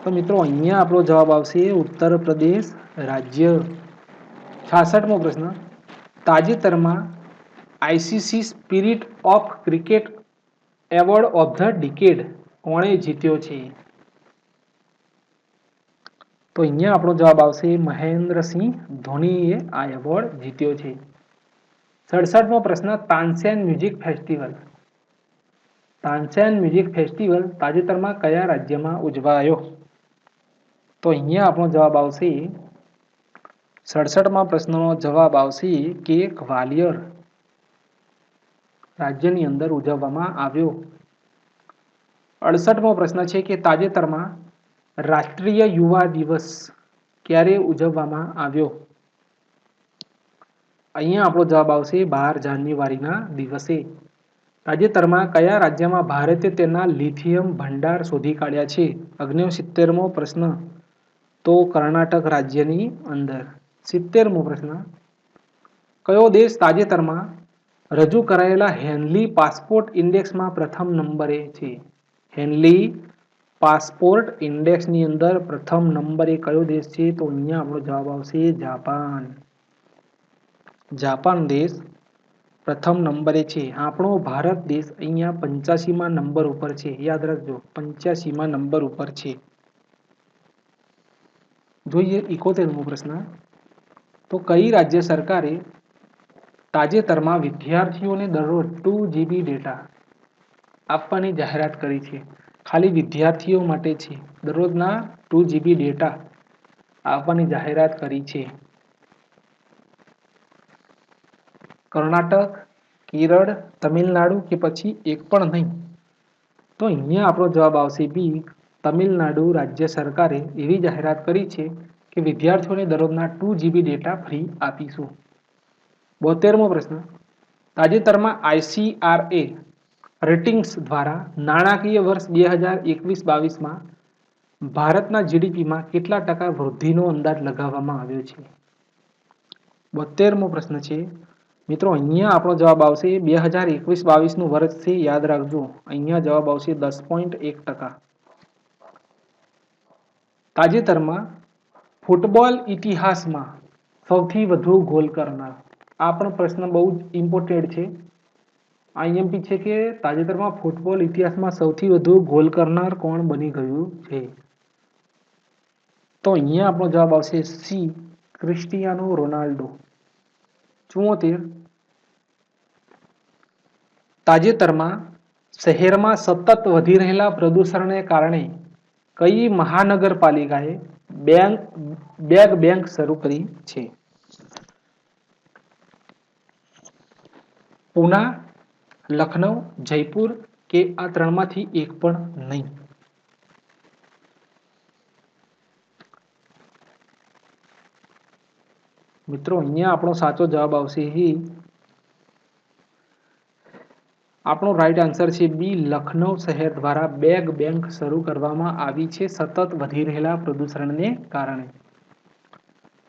તો મિત્રો અહીંયા આપણો જવાબ આવશે ઉત્તર પ્રદેશ રાજ્ય. 66મો પ્રશ્ન, તાજેતરમાં ICC spirit of cricket award of the decade કોણે જીત્યો છે? તો અહીંયા આપણો જવાબ આવશે મહેન્દ્રસિંહ ધોનીએ આ એવોર્ડ જીત્યો છે. 67મો પ્રશ્ન, Tansen music festival. Tansen music festival તાજેતરમાં કયા રાજ્યમાં ઉજવાયો? તો અહીંયા આપણો જવાબ આવશે 67મા પ્રશ્નનો જવાબ આવશે કે ગ્વાલિયર રાજ્યની અંદર ઉજવવામાં આવ્યો. 68મો પ્રશ્ન છે કે તાજેતરમાં રાષ્ટ્રીય યુવા દિવસ ક્યારે ઉજવવામાં આવ્યો? અહીંયા આપણો જવાબ આવશે 12 જાન્યુઆરીના દિવસે. તાજેતરમાં કયા રાજ્યમાં ભારતે તેના લિથિયમ ભંડાર શોધી કાઢ્યા છે? 69મો પ્રશ્ન, તો કર્ણાટક રાજ્યની અંદર. 70મો પ્રશ્ન, કયો દેશ તાજેતરમાં રજૂ કરાયેલા હેનલી પાસપોર્ટ ઇન્ડેક્સમાં પ્રથમ નંબરે છે? હેનલી પાસપોર્ટ ઇન્ડેક્સની અંદર પ્રથમ નંબરે કયો દેશ છે? તો અહીંયા આપણો જવાબ આવશે જાપાન. જાપાન દેશ પ્રથમ નંબરે છે. આપણો ભારત દેશ અહીંયા 85મા નંબર ઉપર છે. યાદ રાખજો, 85મા નંબર ઉપર છે. જોઈએ 71મો પ્રશ્ન. તો કઈ રાજ્ય સરકારે તાજેતરમાં વિદ્યાર્થીઓને દરરોજ 2 GB ડેટા આપવાની જાહેરાત કરી છે? ખાલી વિદ્યાર્થીઓ માટે છે. દરરોજના 2 GB ડેટા આપવાની જાહેરાત કરી છે. કર્ણાટક, કેરળ, તમિલનાડુ કે પછી એક પણ નહીં? તો અહીંયા આપણો જવાબ આવશે બી. તમિલનાડુ રાજ્ય સરકારે એવી જાહેરાત કરી છે કે વિદ્યાર્થીઓને દરરોજના 2 GB ડેટા ફ્રી આપીશું. 72મો પ્રશ્ન. તાજેતરમાં ICRA રેટિંગ્સ દ્વારા નાણાકીય વર્ષ 2021-22માં ભારતના જીડીપીમાં કેટલા ટકા વૃદ્ધિનો અંદાજ લગાવવામાં આવ્યો છે? 72મો પ્રશ્ન છે. મિત્રો અહીંયા આપણો જવાબ આવશે 2021-22નું વર્ષ છે. યાદ રાખજો, અહીંયા જવાબ આવશે 10.1%. તાજેતરમાં ફૂટબોલ ઇતિહાસમાં સૌથી વધુ ગોલ કરનાર, આ પણ પ્રશ્ન બહુ જ ઇમ્પોર્ટન્ટ છે. આઈએમપી છે કે તાજેતરમાં ફૂટબોલ ઇતિહાસમાં સૌથી વધુ ગોલ કરનાર કોણ બની ગયું છે? તો અહીંયા આપણો જવાબ આવશે સી. Cristiano Ronaldo. 74. તાજેતરમાં શહેરમાં સતત વધી રહેલા પ્રદૂષણને કારણે કઈ મહાનગરપાલિકાએ બેગ બેંક શરૂ કરી છે? પૂના, લખનઉ, જયપુર કે આ ત્રણમાંથી એક પણ નહીં? મિત્રો અહીંયા આપણો સાચો જવાબ આવશે આપણો રાઈટ આન્સર છે બી. લખનઉ શહેર દ્વારા બેગ બેંક શરૂ કરવામાં આવી છે સતત વધી રહેલા પ્રદૂષણને કારણે.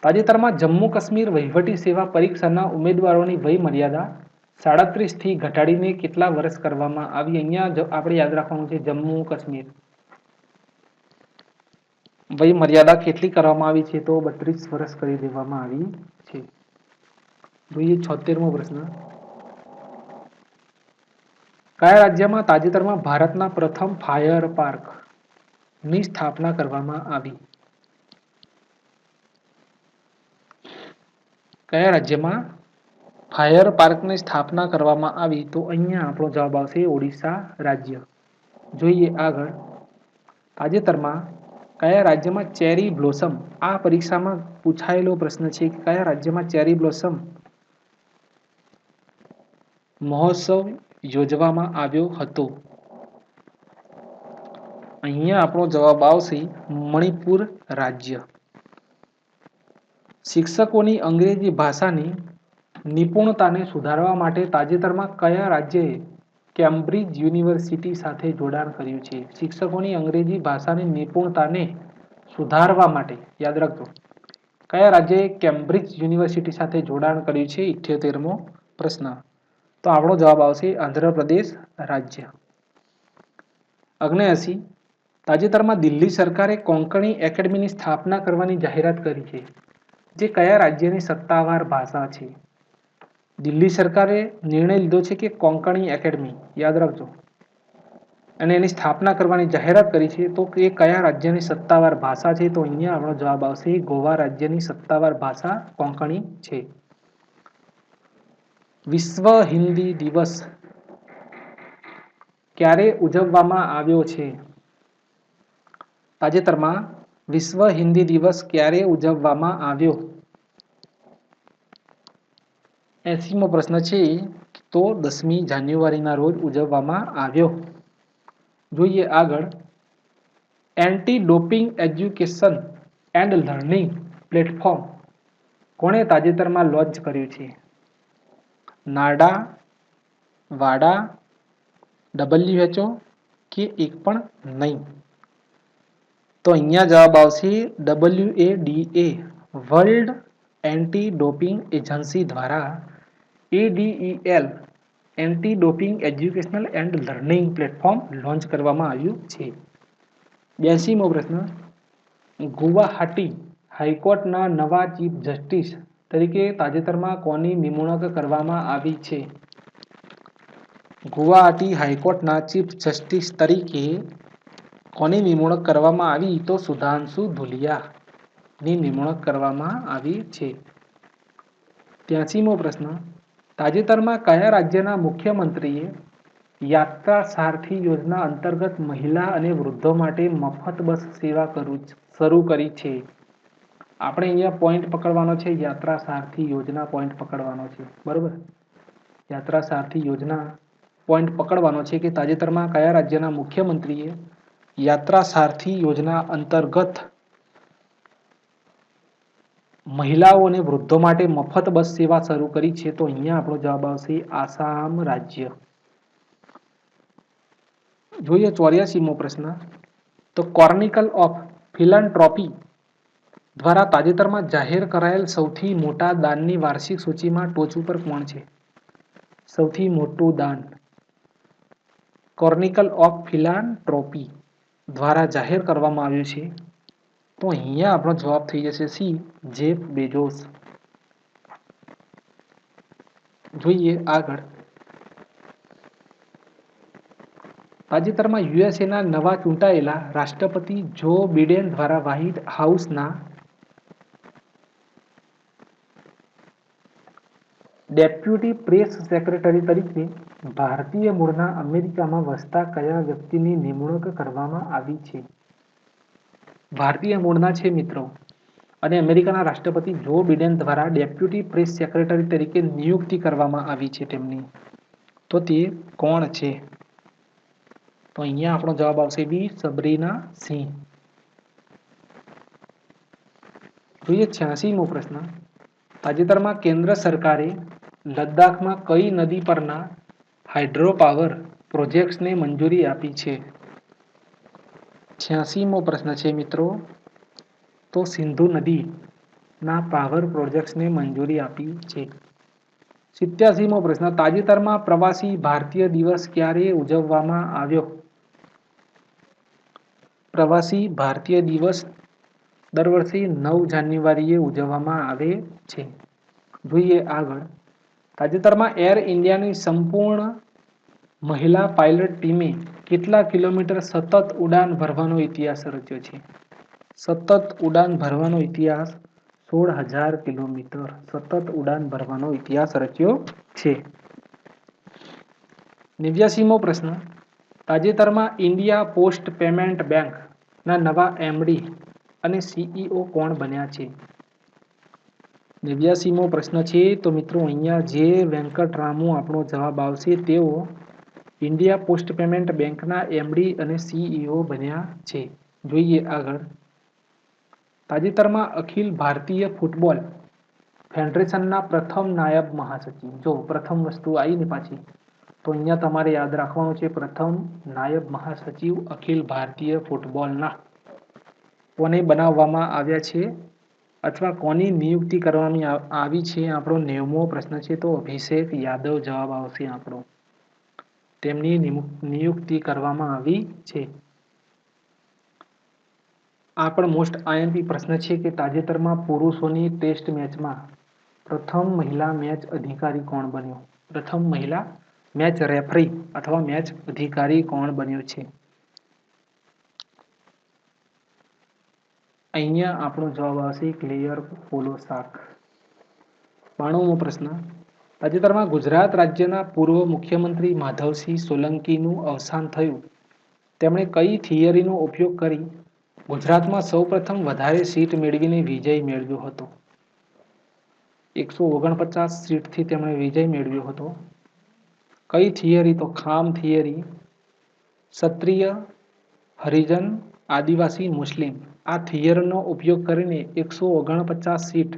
તાજેતરમાં જમ્મુ કાશ્મીર વહીવટી સેવા પરીક્ષાના ઉમેદવારોની વય મર્યાદા 37 થી ઘટાડીને કેટલા વર્ષ કરવામાં આવી? અહીંયા આપણે યાદ રાખવાનું છે જમ્મુ કાશ્મીર વય મર્યાદા કેટલી કરવામાં આવી છે? તો 32 વર્ષ કરી દેવામાં આવી છે. જોઈએ 76મો પ્રશ્ન. કયા રાજ્યમાં તાજેતરમાં ભારતના પ્રથમ ફાયર પાર્ક ની સ્થાપના કરવામાં આવી? કયા રાજ્યમાં ફાયર પાર્કની સ્થાપના કરવામાં આવી? તો અહીંયા આપણો જવાબ આવશે ઓડિશા રાજ્ય. જોઈએ આગળ. તાજેતરમાં કયા રાજ્યમાં ચેરી બ્લોસમ, આ પરીક્ષામાં પૂછાયેલો પ્રશ્ન છે કે કયા રાજ્યમાં ચેરી બ્લોસમ મહોત્સવ યોજવામાં આવ્યો હતો? અહીંયા આપણો જવાબ આવશે મણિપુર રાજ્ય. શિક્ષકોની અંગ્રેજી ભાષાની નિપુણતાને સુધારવા માટે તાજેતરમાં કયા રાજ્યએ કેમ્બ્રિજ યુનિવર્સિટી સાથે જોડાણ કર્યું છે? શિક્ષકોની અંગ્રેજી ભાષાની નિપુણતાને સુધારવા માટે યાદ રાખજો કયા રાજ્યએ કેમ્બ્રિજ યુનિવર્સિટી સાથે જોડાણ કર્યું છે? 78મો પ્રશ્ન. તો આપણો જવાબ આવશે આંધ્રપ્રદેશ રાજ્ય. 79. તાજેતરમાં દિલ્હી સરકારે કોંકણી એકેડમીની સ્થાપના કરવાની જાહેરાત કરી છે, જે કયા રાજ્યની સત્તાવાર ભાષા છે? દિલ્હી સરકારે નિર્ણય લીધો છે કે કોંકણી એકેડમી, યાદ રાખજો, અને એની સ્થાપના કરવાની જાહેરાત કરી છે. તો એ કયા રાજ્યની સત્તાવાર ભાષા છે? તો અહીંયા આપણો જવાબ આવશે ગોવા રાજ્યની સત્તાવાર ભાષા કોંકણી છે. વિશ્વ હિન્દી દિવસ ક્યારે ઉજવવામાં આવ્યો છે? તાજેતરમાં વિશ્વ હિન્દી દિવસ ક્યારે ઉજવવામાં આવ્યો? 80મો પ્રશ્ન છે. તો 10મી જાન્યુઆરીના રોજ ઉજવવામાં આવ્યો. જોઈએ આગળ. Anti doping education and learning platform કોણે તાજેતરમાં લોન્ચ કર્યું છે? નાડા, વાડા, WHO કે એક પણ નહીં? તો અહીંયા જવાબ આવશે WADA, world anti doping agency દ્વારા ADEL anti doping educational and learning platform launch કરવામાં આવ્યું છે. 82મો પ્રશ્ન. ગુવાહાટી હાઈકોર્ટના નવા ચીફ જસ્ટિસ તરીકે તાજેતરમાં કોની નિમણૂક કરવામાં આવી છે? ગુવાહાટી હાઈકોર્ટના ચીફ જસ્ટિસ તરીકે કોની નિમણૂક કરવામાં આવી? તો સુધાંશુ ધુલિયાની નિમણૂક કરવામાં આવી છે. 83મો પ્રશ્ન, તાજેતરમાં કયા રાજ્યના મુખ્યમંત્રીએ યાત્રા સારથી યોજના અંતર્ગત મહિલા અને વૃદ્ધો માટે મફત બસ સેવા શરૂ કરી છે? આપણે અહીંયા પોઈન્ટ પકડવાનો છે, યાત્રા સારથી યોજના પોઈન્ટ પકડવાનો છે. બરોબર, યાત્રા સારથી યોજના પોઈન્ટ પકડવાનો છે કે તાજેતરમાં કયા રાજ્યના મુખ્યમંત્રીએ યાત્રા સારથી યોજના અંતર્ગત મહિલાઓ અને વૃદ્ધો માટે મફત બસ સેવા શરૂ કરી છે? તો અહીંયા આપણો જવાબ આવશે આસામ રાજ્ય. જોઈએ 84મો પ્રશ્ન, તો કોર્નિકલ ઓફ ફિલાન્થ્રોપી દ્વારા તાજેતરમાં જાહેર કરાયેલ સૌથી મોટા દાનની વાર્ષિક સૂચિમાં ટોચ ઉપર કોણ છે? સૌથી મોટું દાન કોર્નિકલ ઓફ ફિલાન્થ્રોપી દ્વારા જાહેર કરવામાં આવ્યું છે. તો અહીંયા આપણો જવાબ થઈ જશે સી, જેફ બેઝોસ. જોઈએ આગળ, તાજેતરમાં યુએસએના નવા ચૂંટાયેલા રાષ્ટ્રપતિ જો બિડેન દ્વારા વ્હાઇટ હાઉસના ડેપ્યુટી પ્રેસ સેક્રેટરી તરીકે ભારતીય મૂળના અમેરિકામાં વસતા કયા વ્યક્તિની નિમણૂક કરવામાં આવી છે? ભારતીય મૂળના છે મિત્રો અને અમેરિકાના રાષ્ટ્રપતિ જો બિડેન દ્વારા ડેપ્યુટી પ્રેસ સેક્રેટરી તરીકે નિયુક્તિ કરવામાં આવી છે તેમની. તો તે કોણ છે? તો અહીંયા આપણો જવાબ આવશે બી, સબરીના સિંહ. જોઈએ 86મો પ્રશ્ન, તાજેતરમાં કેન્દ્ર સરકારે લદ્દાખમાં કઈ નદી પરના હાઇડ્રો પાવર પ્રોજેક્ટ્સને મંજૂરી આપી છે? 86મો પ્રશ્ન છે મિત્રો, તો સિંધુ નદીના પાવર પ્રોજેક્ટ્સને મંજૂરી આપી છે. 87મો પ્રશ્ન, તાજેતરમાં પ્રવાસી ભારતીય દિવસ ક્યારે ઉજવવામાં આવ્યો? પ્રવાસી ભારતીય દિવસ દર વર્ષે 9 જાન્યુઆરીએ ઉજવવામાં આવે છે. જોઈએ આગળ, તાજેતરમાં એર ઇન્ડિયાની સંપૂર્ણ મહિલા પાયલટ ટીમે કેટલા કિલોમીટર સતત ઉડાન ભરવાનો ઇતિહાસ રચ્યો છે? સતત ઉડાન ભરવાનો ઇતિહાસ 16,000 કિલોમીટર સતત ઉડાન ભરવાનો ઇતિહાસ રચ્યો છે. 89મો પ્રશ્ન, તાજેતરમાં ઇન્ડિયા પોસ્ટ પેમેન્ટ બેંક ના નવા એમડી અને સીઈઓ કોણ બન્યા છે? 89મો પ્રશ્ન છે. તો મિત્રો અહીંયા જે વેંકટરામુ આપણો જવાબ આવશે, તેઓ ઇન્ડિયા પોસ્ટ પેમેન્ટ બેંકના એમડી અને સીઈઓ બન્યા છે. જોઈએ આગળ, તાજેતરમાં અખિલ ભારતીય ફૂટબોલ ફેડરેશનના પ્રથમ નાયબ મહાસચિવ, જો પ્રથમ વસ્તુ આવી ને પાછી, તો અહીંયા તમારે યાદ રાખવાનું છે પ્રથમ નાયબ મહાસચિવ અખિલ ભારતીય ફૂટબોલના કોને બનાવવામાં આવ્યા છે અથવા કોની નિયુક્તિ કરવામાં આવી છે? આપણો 90મો પ્રશ્ન છે. તો અભિષેક યાદવ જવાબ આવશે આપણો. તેમની નિયુક્તિ કરવામાં આવી છે. આ પણ મોસ્ટ આઈએમપી પ્રશ્ન છે કે તાજેતરમાં પુરુષોની ટેસ્ટ મેચમાં પ્રથમ મહિલા મેચ અધિકારી કોણ બન્યો? પ્રથમ મહિલા મેચ રેફરી અથવા મેચ અધિકારી કોણ બન્યો છે? અહીંયા આપણો જવાબ આવશે ક્લેયર પોલોસાક. 92મો પ્રશ્ન, તાજેતરમાં ગુજરાત રાજ્યના પૂર્વ મુખ્યમંત્રી માધવસિંહ સોલંકીનું અવસાન થયું. તેમણે કઈ થિયરીનો ઉપયોગ કરી ગુજરાતમાં સૌપ્રથમ વધારે સીટ મેળવીને વિજય મેળવ્યો હતો? 149 સીટથી તેમણે વિજય મેળવ્યો હતો. કઈ થિયરી? તો ખામ થિયરી. ક્ષત્રિય, હરિજન, આદિવાસી, મુસ્લિમ આ થિયરીનો ઉપયોગ કરીને 149 સીટ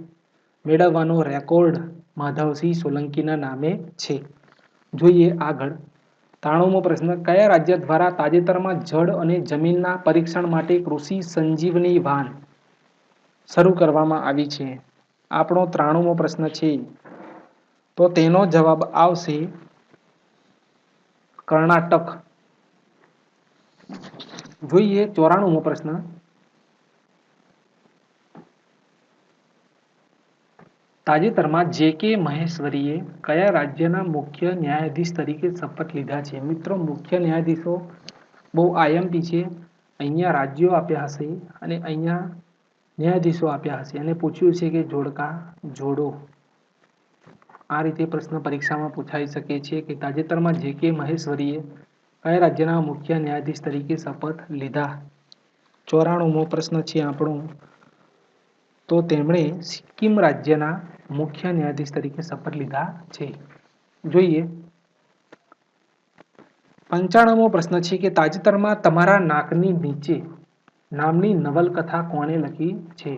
મેળવવાનો રેકોર્ડ માધવસિંહ સોલંકીના નામે છે. જોઈએ આગળ, 93મો પ્રશ્ન, કયા રાજ્ય દ્વારા તાજેતરમાં જળ અને જમીનના પરીક્ષણ માટે કૃષિ સંજીવની વાન શરૂ કરવામાં આવી છે? આપણો 93મો પ્રશ્ન છે. તો તેનો જવાબ આવશે કર્ણાટક. જોઈએ 94મો પ્રશ્ન, તાજેતરમાં જે.કે. મહેશ્વરીએ કયા રાજ્યના મુખ્ય ન્યાયાધીશ તરીકે શપથ લીધા છે? મિત્રો, મુખ્ય ન્યાયાધીશો બહુ આઈએમપી છે. અહીંયા રાજ્યો આપ્યા હશે અને અહીંયા ન્યાયાધીશો આપ્યા હશે અને પૂછ્યું છે કે જોડકા જોડો. આ રીતે પ્રશ્ન પરીક્ષામાં પૂછાઈ શકે છે કે તાજેતરમાં જે.કે. મહેશ્વરીએ કયા રાજ્યના મુખ્ય ન્યાયાધીશ તરીકે શપથ લીધા? 94મો પ્રશ્ન છે આપણો. તો તેમણે સિક્કિમ રાજ્યના મુખ્ય ન્યાયાધીશ તરીકે શપથ લીધા છે. જોઈએ 95મો પ્રશ્ન છે કે તાજેતરમાં તમારા નાકની નીચે નામની નવલકથા કોણે લખી છે?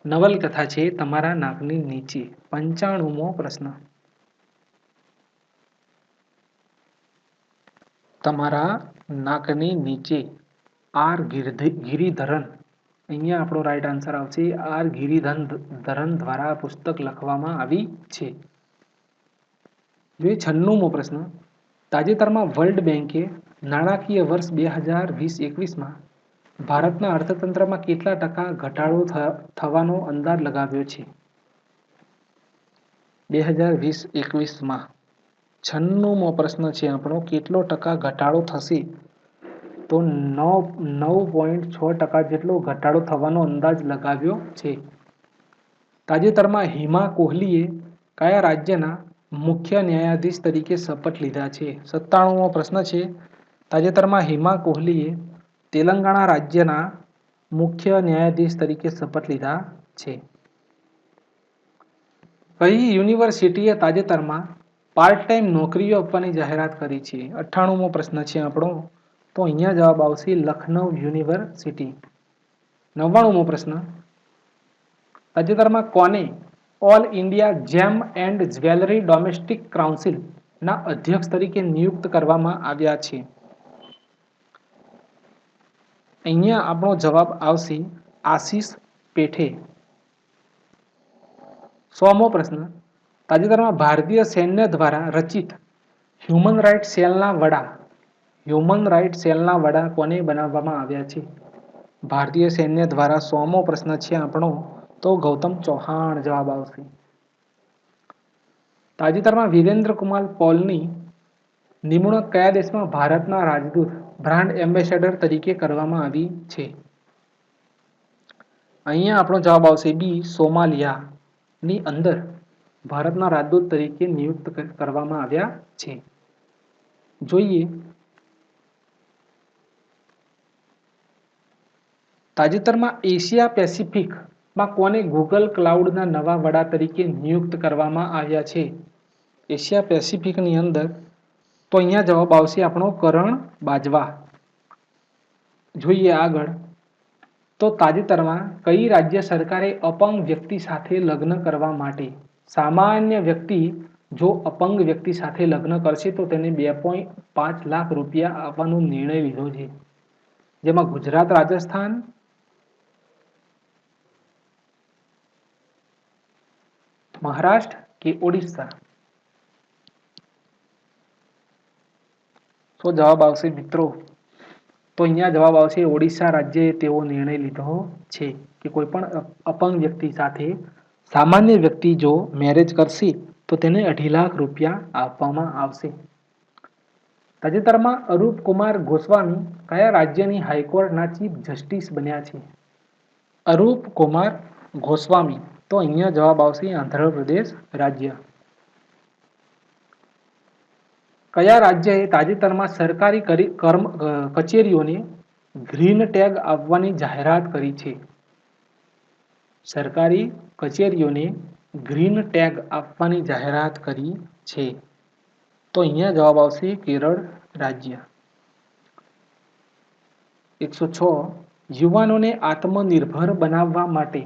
નવલકથા છે તમારા નાકની નીચે. 95મો પ્રશ્ન. તમારા નાકની નીચે આર ગિરિધરન. અહીંયા આપણો રાઈટ આન્સર આવશે. આર ગિરિધરન દ્વારા પુસ્તક લખવામાં આવી છે. જોઈએ 96મો પ્રશ્ન. તાજેતરમાં વર્લ્ડ બેંકે નાણાકીય વર્ષ 2020-21માં ભારતના અર્થતંત્રમાં કેટલા ટકા ઘટાડો થવાનો અંદાજ લગાવ્યો છે? 2020-21માં 96મો પ્રશ્ન છે આપણો. કેટલો ટકા ઘટાડો થશે? તો 9.6% જેટલો ઘટાડો થવાનો અંદાજ લગાવ્યો છે. તાજેતરમાં હિમા કોહલીએ કયા રાજ્યના મુખ્ય ન્યાયાધીશ તરીકે શપથ લીધા છે? 97મો પ્રશ્ન છે. તાજેતરમાં હિમા કોહલીએ તેલંગાણા રાજ્યના મુખ્ય ન્યાયાધીશ તરીકે શપથ લીધા છે. કઈ યુનિવર્સિટીએ તાજેતરમાં પાર્ટ ટાઈમ નોકરીઓ આપવાની જાહેરાત કરી છે? 98મો પ્રશ્ન છે આપણો. તો અહીંયા જવાબ આવશે લખનઉ યુનિવર્સિટી. 99મો પ્રશ્ન. તાજેતરમાં કોને ઓલ ઇન્ડિયા જેમ એન્ડ જ્વેલરી ડોમેસ્ટિક કાઉન્સિલ ના અધ્યક્ષ તરીકે નિયુક્ત કરવામાં આવ્યા છે? અહીંયા આપણો જવાબ આવશે આશીષ પેઠે. 100મો પ્રશ્ન. તાજેતરમાં ભારતીય સૈન્ય દ્વારા રચિત હ્યુમન રાઇટ સેલના વડા કોને બનાવવામાં આવ્યા છે? ભારતીય સૈન્ય દ્વારા. 100મો પ્રશ્ન છે આપણો. તો ગૌતમ ચૌહાણ જવાબ આવશે. તાજેતરમાં વિરેન્દ્ર કુમાર પૌલની નિમણૂક કયા દેશમાં ભારતના રાજદૂત બ્રાન્ડ એમ્બેસેડર તરીકે કરવામાં આવી છે? અહીંયા આપણો જવાબ આવશે બી. સોમાલિયા ની અંદર ભારતના રાજદૂત તરીકે નિયુક્ત કરવામાં આવ્યા છે. જોઈએ તાજેતરમાં એશિયા પેસિફિકમાં કોને ગૂગલ ક્લાઉડના નવા વડા તરીકે નિયુક્ત કરવામાં આવ્યા છે? એશિયા પેસિફિકની અંદર તો અહીંયા જવાબ આવશે આપણો કરણ બાજવા. જોઈએ આગળ. તો તાજેતરમાં કઈ રાજ્ય સરકારે અપંગ વ્યક્તિ સાથે લગ્ન કરવા માટે સામાન્ય વ્યક્તિ જો અપંગ વ્યક્તિ સાથે લગ્ન કરશે તો તેને 2.5 લાખ રૂપિયા આપવાનો નિર્ણય લીધો છે? જેમાં ગુજરાત, રાજસ્થાન, મહારાષ્ટ્ર કે ઓડિશા? તો જવાબ આવશે મિત્રો. તો અહીંયા જવાબ આવશે ઓડિશા રાજ્યએ તેવો નિર્ણય લીધો છે કે કોઈ પણ અપંગ વ્યક્તિ સાથે સામાન્ય વ્યક્તિ જો મેરેજ કરશે તો તેને 2.5 લાખ રૂપિયા આપવામાં આવશે. તાજેતરમાં અરૂપ કુમાર ગોસ્વામી કયા રાજ્યની હાઈકોર્ટના ચીફ જસ્ટિસ બન્યા છે? અરૂપ કુમાર ગોસ્વામી. તો અહીંયા જવાબ આવશે આંધ્રપ્રદેશ રાજ્ય. કયા રાજ્યએ તાજેતરમાં સરકારી કચેરીઓને ગ્રીન ટેગ આપવાની જાહેરાત કરી છે? સરકારી કચેરીઓને ગ્રીન ટેગ આપવાની જાહેરાત કરી છે? તો અહીંયા જવાબ આવશે કેરળ રાજ્ય. 106. યુવાનોને આત્મનિર્ભર બનાવવા માટે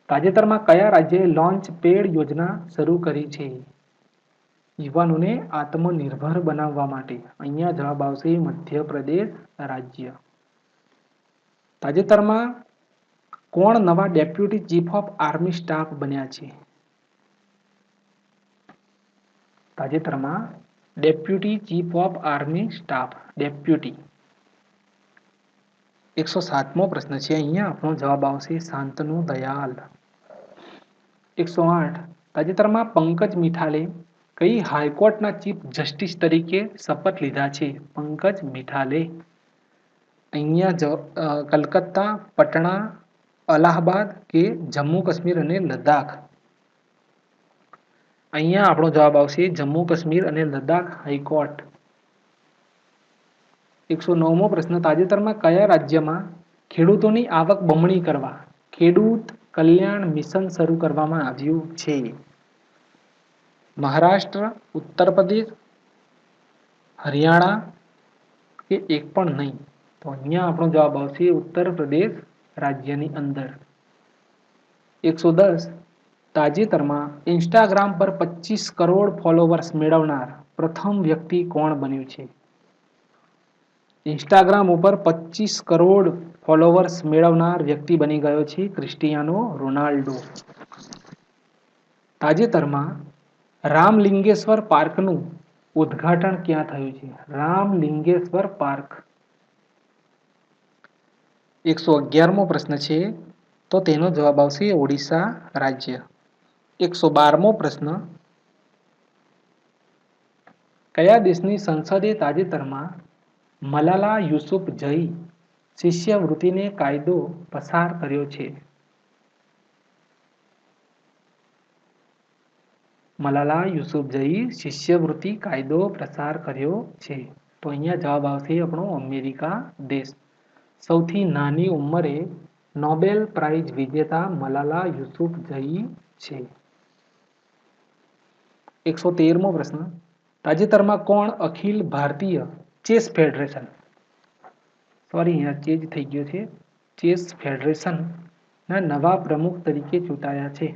તાજેતરમાં કયા રાજ્યએ લોન્ચ પેડ યોજના શરૂ કરી છે? યુવાનોને આત્મનિર્ભર બનાવવા માટે અહીંયા જવાબ આવશે મધ્યપ્રદેશ રાજ્ય. તાજેતરમાં કોણ નવા deputy chief of army staff બન્યા છે? તાજેતરમાં deputy chief of army staff deputy. 107મો પ્રશ્ન છે. અહીંયા આપણો જવાબ આવશે શાંતનુ દયાલ. 108 તાજેતરમાં પંકજ મિઠાલે કઈ હાઈકોર્ટના ચીફ જસ્ટિસ તરીકે શપથ લીધા છે? પંકજ મિઠાલે અહીંયા કલકત્તા, પટણા, અલ્હાબાદ કે જમ્મુ કાશ્મીર અને લદ્દાખ? અહીંયા આપણો જવાબ આવશે જમ્મુ કાશ્મીર અને લદ્દાખ હાઈકોર્ટ. 109મો પ્રશ્ન તાજેતરમાં કયા રાજ્યમાં ખેડૂતોની આવક બમણી કરવા ખેડૂત કલ્યાણ મિશન શરૂ કરવામાં આવ્યું છે? મહારાષ્ટ્ર, ઉત્તર પ્રદેશ, હરિયાણા કે એક પણ નહીં? તો અહીંયા આપણો જવાબ આવશે ઉત્તર પ્રદેશ રાજ્યની અંદર. 110 તાજેતરમાં ઇન્સ્ટાગ્રામ પર 25 કરોડ ફોલોવર્સ મેળવનાર પ્રથમ વ્યક્તિ કોણ બન્યું છે? ઇન્સ્ટાગ્રામ ઉપર 25 કરોડ ફોલોવર્સ મેળવનાર વ્યક્તિ બની ગયો છે ક્રિસ્ટિયાનો રોનાલ્ડો. તાજેતરમાં રામલિંગેશ્વર પાર્કનું ઉદ્ઘાટન ક્યાં થયું છે? રામલિંગેશ્વર પાર્ક. 111મો પ્રશ્ન છે તો તેનો જવાબ આવશે ઓડિશા રાજ્ય. 112મો પ્રશ્ન કયા દેશની સંસદે તાજેતરમાં મલાલા યુસુફઝઈ શિષ્યવૃત્તિને કાયદો પસાર કર્યો છે? મલાલા યુસુફઝઈ શિષ્યવૃત્તિ કાયદો પસાર કર્યો છે. તો અહીંયા જવાબ આવશે આપણો અમેરિકા દેશ. સૌથી નાની ઉંમરે નોબેલ પ્રાઇઝ વિજેતા મલાલા યુસુફઝઈ છે. 113મો પ્રશ્ન તાજેતરમાં કોણ અખિલ ભારતીય ચેસ ફેડરેશન અહીંયા ચેન્જ થઈ ગયો છે ચેસ ફેડરેશન ના નવા પ્રમુખ તરીકે ચૂંટાયા છે?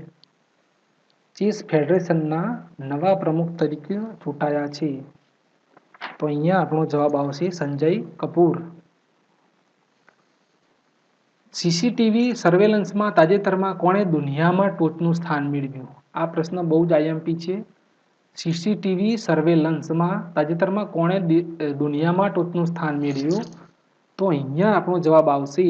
ચેસ ફેડરેશનના નવા પ્રમુખ તરીકે ચૂંટાયા છે. તો અહીંયા આપણો જવાબ આવશે સંજય કપૂર. સીસીટીવી સર્વેલન્સમાં તાજેતરમાં કોણે દુનિયામાં ટોચનું સ્થાન મેળવ્યું? આ પ્રશ્ન બહુ જ આઈએમપી છે. સીસીટીવી સર્વેલન્સમાં તાજેતરમાં કોણે દુનિયામાં ટોચનું સ્થાન મેળવ્યું? તો અહીંયા આપણો જવાબ આવશે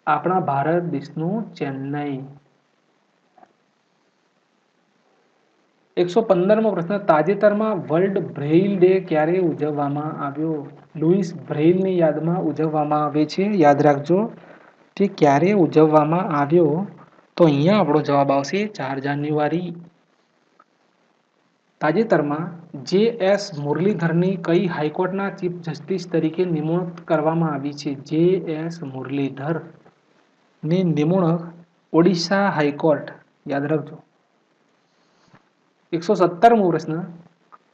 આપણા ભારત દેશનું ચેન્નઈ. 115મો પ્રશ્ન તાજેતરમાં વર્લ્ડ બ્રેઇલ ડે ક્યારે ઉજવવામાં આવ્યો? લુઈસ બ્રેઇલની યાદમાં ઉજવવામાં આવે છે. યાદ રાખજો તે ક્યારે ઉજવવામાં આવ્યો? તો અહીંયા આપણો જવાબ આવશે 4 જાન્યુઆરી. તાજેતરમાં જે.એસ. મુરલીધરની કઈ હાઈકોર્ટના ચીફ જસ્ટિસ તરીકે નિમણૂક કરવામાં આવી છે? જે.એસ. મુરલીધરની નિમણૂક ઓડિશા હાઈકોર્ટ. યાદ રાખજો. 117મો પ્રશ્ન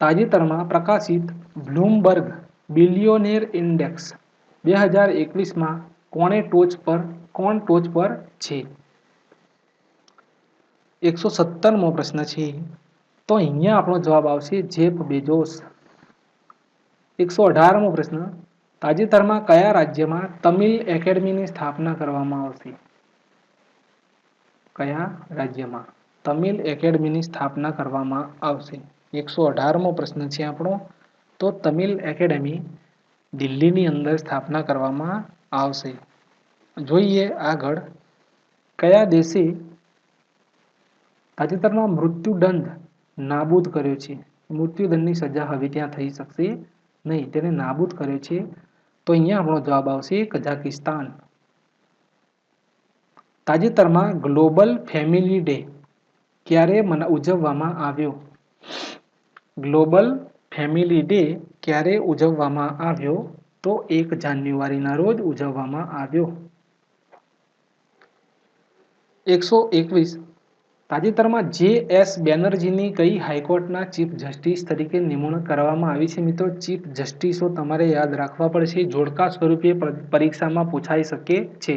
તાજેતરમાં પ્રકાશિત બ્લૂમબર્ગ બિલિયોનેર ઇન્ડેક્સ 2021માં કોણ ટોચ પર છે? 117મો પ્રશ્ન છે તો અહીંયા આપણો જવાબ આવશે જેફ બેઝોસ. 118મો પ્રશ્ન તાજેતરમાં કયા રાજ્યમાં તમિલ એકેડમીની સ્થાપના કરવામાં આવશે? કયા રાજ્યમાં તમિલ એકેડમીની સ્થાપના કરવામાં આવશે? 118મો પ્રશ્ન છે આપણો. તો તમિલ એકેડમી દિલ્હીની અંદર સ્થાપના કરવામાં આવશે. જોઈએ આગળ કયા દેશે તાજેતરમાં મૃત્યુદંડ નાબૂદ કર્યો છે? મૃત્યુદંડની સજા હવે ત્યાં થઈ શકશે નહીં, તેને નાબૂદ કર્યો છે. તો અહીંયા આપણો જવાબ આવશે કઝાકિસ્તાન. તાજેતરમાં ગ્લોબલ ફેમિલી ડે ક્યારે ઉજવવામાં આવ્યો? ગ્લોબલ ફેમિલી ડે ક્યારે ઉજવવામાં આવ્યો? તો 1 જાન્યુઆરીના રોજ ઉજવવામાં આવ્યો. 121 તાજેતરમાં જે.એસ. બેનર્જીની કઈ હાઈકોર્ટના ચીફ જસ્ટિસ તરીકે નિમણૂક કરવામાં આવી છે? મિત્રો ચીફ જસ્ટિસો તમારે યાદ રાખવા પડશે, જોડકા સ્વરૂપે પરીક્ષામાં પૂછાઈ શકે છે.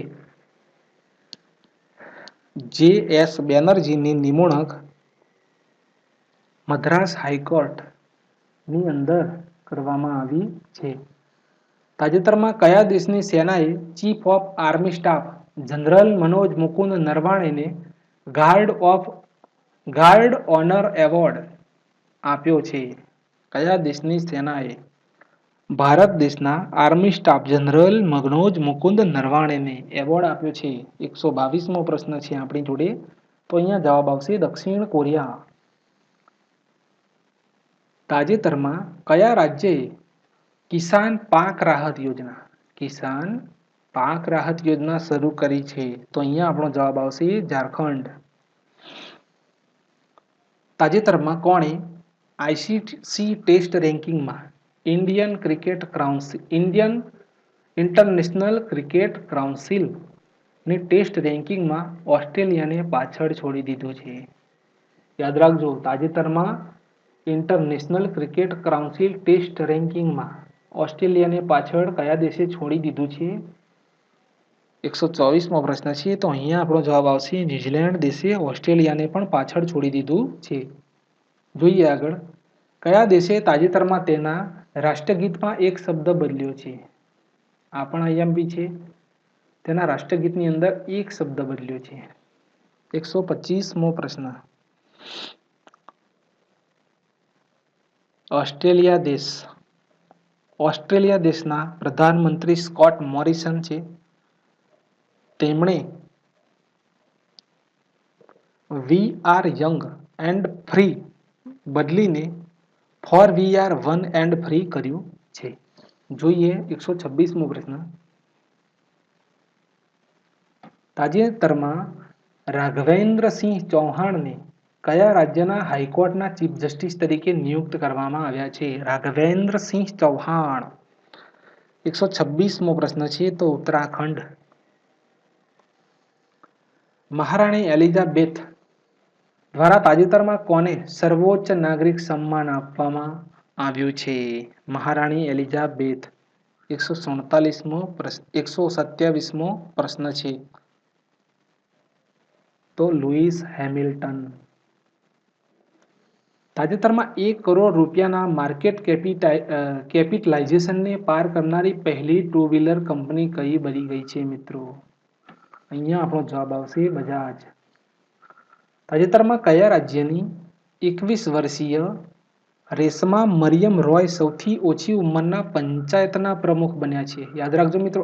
જે.એસ. બેનર્જીની નિમણૂક મદ્રાસ હાઈકોર્ટની અંદર કરવામાં આવી છે. તાજેતરમાં કયા દેશની સેનાએ chief of army staff general Manoj Mukund નરવાણેને ગાર્ડ ઓનર એવોર્ડ આપ્યો છે? કયા દેશની સેનાએ ભારત દેશના army staff general Manoj Mukund નરવાણેને એવોર્ડ આપ્યો છે? 122મો પ્રશ્ન છે આપણી જોડે. તો અહીંયા જવાબ આવશે દક્ષિણ કોરિયા. તાજેતરમાં કયા રાજ્યએ કિસાન પાક રાહત યોજના શરૂ કરી છે? તો અહીંયા આપણો જવાબ આવશે ઝારખંડ. તાજેતરમાં કોણે આઈસીસી ટેસ્ટ રેન્કિંગમાં ઇન્ડિયન ઇન્ટરનેશનલ ક્રિકેટ કાઉન્સિલ ની ટેસ્ટ રેન્કિંગમાં ઓસ્ટ્રેલિયાને પાછળ છોડી દીધું છે? યાદ રાખજો, તાજેતરમાં ઇન્ટરનેશનલ ક્રિકેટ કાઉન્સિલ ટેસ્ટ રેન્કિંગમાં ઓસ્ટ્રેલિયાને પાછળ કયા દેશે છોડી દીધું છે? 124મો પ્રશ્ન છે. તો અહીંયા આપણો જવાબ આવશે ન્યુઝીલેન્ડ દેશે ઓસ્ટ્રેલિયાને પણ પાછળ છોડી દીધું છે. જોઈએ આગળ. કયા દેશે તાજેતરમાં તેના રાષ્ટ્રગીતમાં એક શબ્દ બદલ્યો છે? આ પણ આઈએમપી છે. તેના રાષ્ટ્રગીતની અંદર એક શબ્દ બદલ્યો છે. 125મો પ્રશ્ન. ઓસ્ટ્રેલિયા દેશના પ્રધાનમંત્રી સ્કોટ મોરિસન છે. તેમણે we are young and free બદલીને for we are one and free કર્યું છે. જોઈએ 126મો પ્રશ્ન. તાજેતરમાં રાઘવેન્દ્રસિંહ ચૌહાણને કયા રાજ્યના હાઈકોર્ટના ચીફ જસ્ટિસ તરીકે નિયુક્ત કરવામાં આવ્યા છે? રાઘવેન્દ્રસિંહ ચૌહાણ. 126મો પ્રશ્ન છે. તો ઉત્તરાખંડ. મહારાણી એલિઝાબેથ દ્વારા તાજેતરમાં કોને સર્વોચ્ચ નાગરિક સન્માન આપવામાં આવ્યું છે? મહારાણી એલિઝાબેથ. 127મો પ્રશ્ન છે. તો લુઈસ હેમિલ્ટન. તાજેતરમાં 1 કરોડ રૂપિયાના માર્કેટ કેપિટલાઇઝેશનને પાર કરનારી પહેલી ટુ વ્હીલર કંપની કઈ બની ગઈ છે મિત્રો? અહીંયા આપણો જવાબ આવશે બજાજ. તાજેતરમાં કયા રાજ્યની 21 વર્ષીય રેશમા મરિયમ રોય સૌથી ઓછી ઉંમરના પંચાયતના પ્રમુખ બન્યા છે? યાદ રાખજો મિત્રો,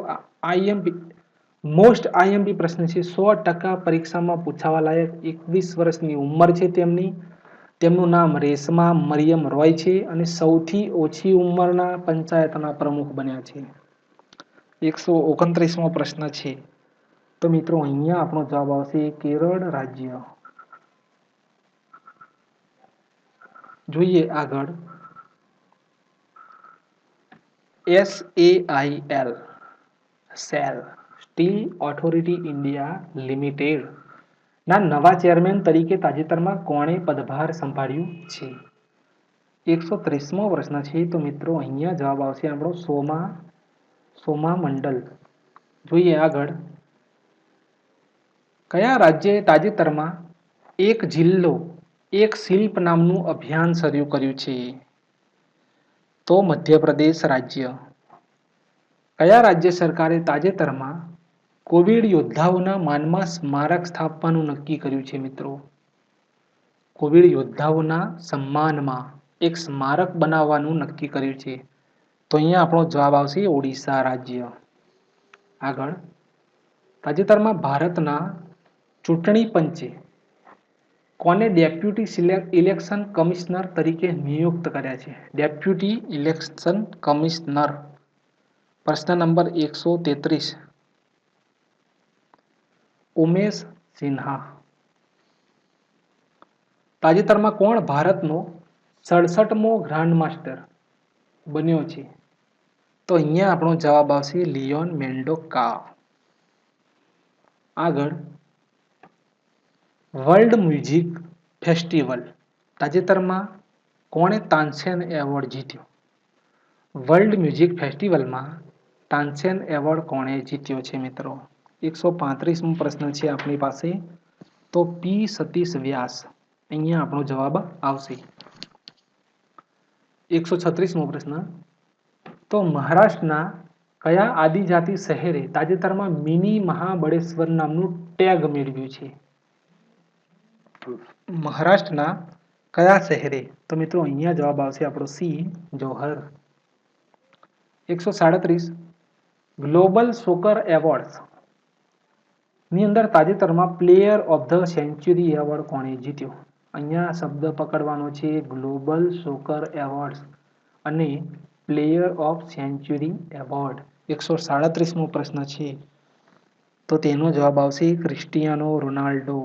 મોસ્ટ આઈએમપી પ્રશ્ન છે. 100% પરીક્ષામાં પૂછાવા લાયક. 21 વર્ષની ઉંમર છે તેમની. તેમનું નામ રેશમા મરિયમ રોય છે અને સૌથી ઓછી ઉંમરના પંચાયતના પ્રમુખ બન્યા છે. 129મો પ્રશ્ન છે. તો મિત્રો અહીંયા આપણો જવાબ આવશે કેરળ રાજ્ય. જોઈએ આગળ. SAIL steel authority India limited ના નવા ચેરમેન તરીકે તાજેતરમાં કોણે પદભાર સંભાળ્યું છે? 130મો પ્રશ્ન છે. તો મિત્રો અહીંયા જવાબ આવશે આપણો સોમા મંડલ. જોઈએ આગળ. કયા રાજ્યએ તાજેતરમાં એક જિલ્લો એક શિલ્પ નામનું અભિયાન શરૂ કર્યું છે? તો મધ્યપ્રદેશ રાજ્ય. કયા રાજ્ય સરકારે તાજેતરમાં કોવિડ યોદ્ધાઓના માનમાં સ્મારક સ્થાપવાનું નક્કી કર્યું છે મિત્રો? કોવિડ યોદ્ધાઓના સન્માનમાં એક સ્મારક બનાવવાનું નક્કી કર્યું છે. તો અહીંયા આપણો જવાબ આવશે ઓડિશા રાજ્ય. આગળ. તાજેતરમાં ભારતના ચૂંટણી પંચે કોને ડેપ્યુટી ઇલેક્શન કમિશનર તરીકે નિયુક્ત કર્યા છે? Deputy election commissioner. પ્રશ્ન નંબર 133. ઉમેશ સિન્હા. તાજેતરમાં કોણ ભારતનો 67મો ગ્રાન્ડ માસ્ટર બન્યો છે? તો અહીંયા આપણો જવાબ આવશે લિયોન મેન્ડોકા. આગળ. વર્લ્ડ મ્યુઝિક ફેસ્ટિવલ તાજેતરમાં કોણે તાનસેન એવોર્ડ જીત્યો? વર્લ્ડ મ્યુઝિક ફેસ્ટિવલમાં તાનસેન એવોર્ડ કોણે જીત્યો છે મિત્રો? 135મો પ્રશ્ન છે આપણી પાસે. તો પી સતીશ વ્યાસ. અહીંયા આપણો જવાબ આવશે. 136મો પ્રશ્ન. તો મહારાષ્ટ્રના કયા આદિજાતિ શહેરે તાજેતરમાં મિની મહાબળેશ્વર નામનું ટેગ મેળવ્યું છે? મહારાષ્ટ્રના કયા શહેરે? તો મિત્રો અહીંયા જવાબ આવશે આપણો સી જોહર. 137 ગ્લોબલ સોકર એવોર્ડ્સ ની અંદર તાજેતરમાં player of the century award કોણે જીત્યો? અહીંયા શબ્દ પકડવાનો છે ગ્લોબલ સોકર એવોર્ડ્સ અને પ્લેયર ઓફ સેન્ચુરી એવોર્ડ. 137મો પ્રશ્ન છે તો તેનો જવાબ આવશે ક્રિસ્ટિયાનો રોનાલ્ડો.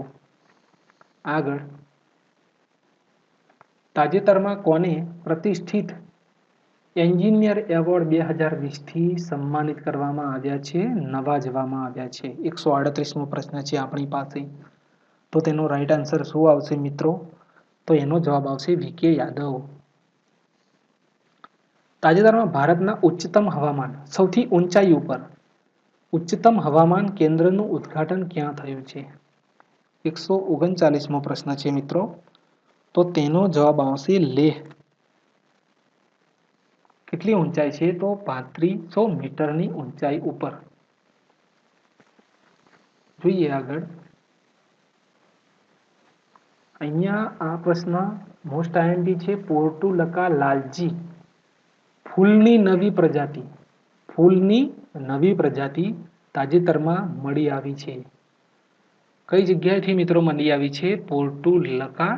આગળ, તાજેતરમાં કોને પ્રતિષ્ઠિત એન્જિનિયર એવોર્ડ 2020થી સન્માનિત કરવામાં આવ્યા છે, નવાજવામાં આવ્યા છે? 138મો પ્રશ્ન છે આપણી પાસે. તો તેનો રાઈટ આન્સર શું આવશે મિત્રો? તો એનો જવાબ આવશે વી.કે. યાદવ. તાજેતરમાં ભારતના ઉચ્ચતમ હવામાન સૌથી ઊંચાઈ ઉપર ઉચ્ચતમ હવામાન કેન્દ્રનું ઉદ્ઘાટન ક્યાં થયું છે? 139મો પ્રશ્ન છે મિત્રો. તો તેનો જવાબ આવશે લેહ. કેટલી ઊંચાઈ છે? તો 3500 મીટરની ઊંચાઈ ઉપર. જોઈએ આગળ. અહીંયા આ પ્રશ્ન મોસ્ટ આઈએમપી છે. પોર્ટુલકા લાલજી ફૂલની નવી પ્રજાતિ તાજેતરમાં મળી આવી છે. કઈ જગ્યાએથી મિત્રો મળી આવી છે? પોર્ટુલકા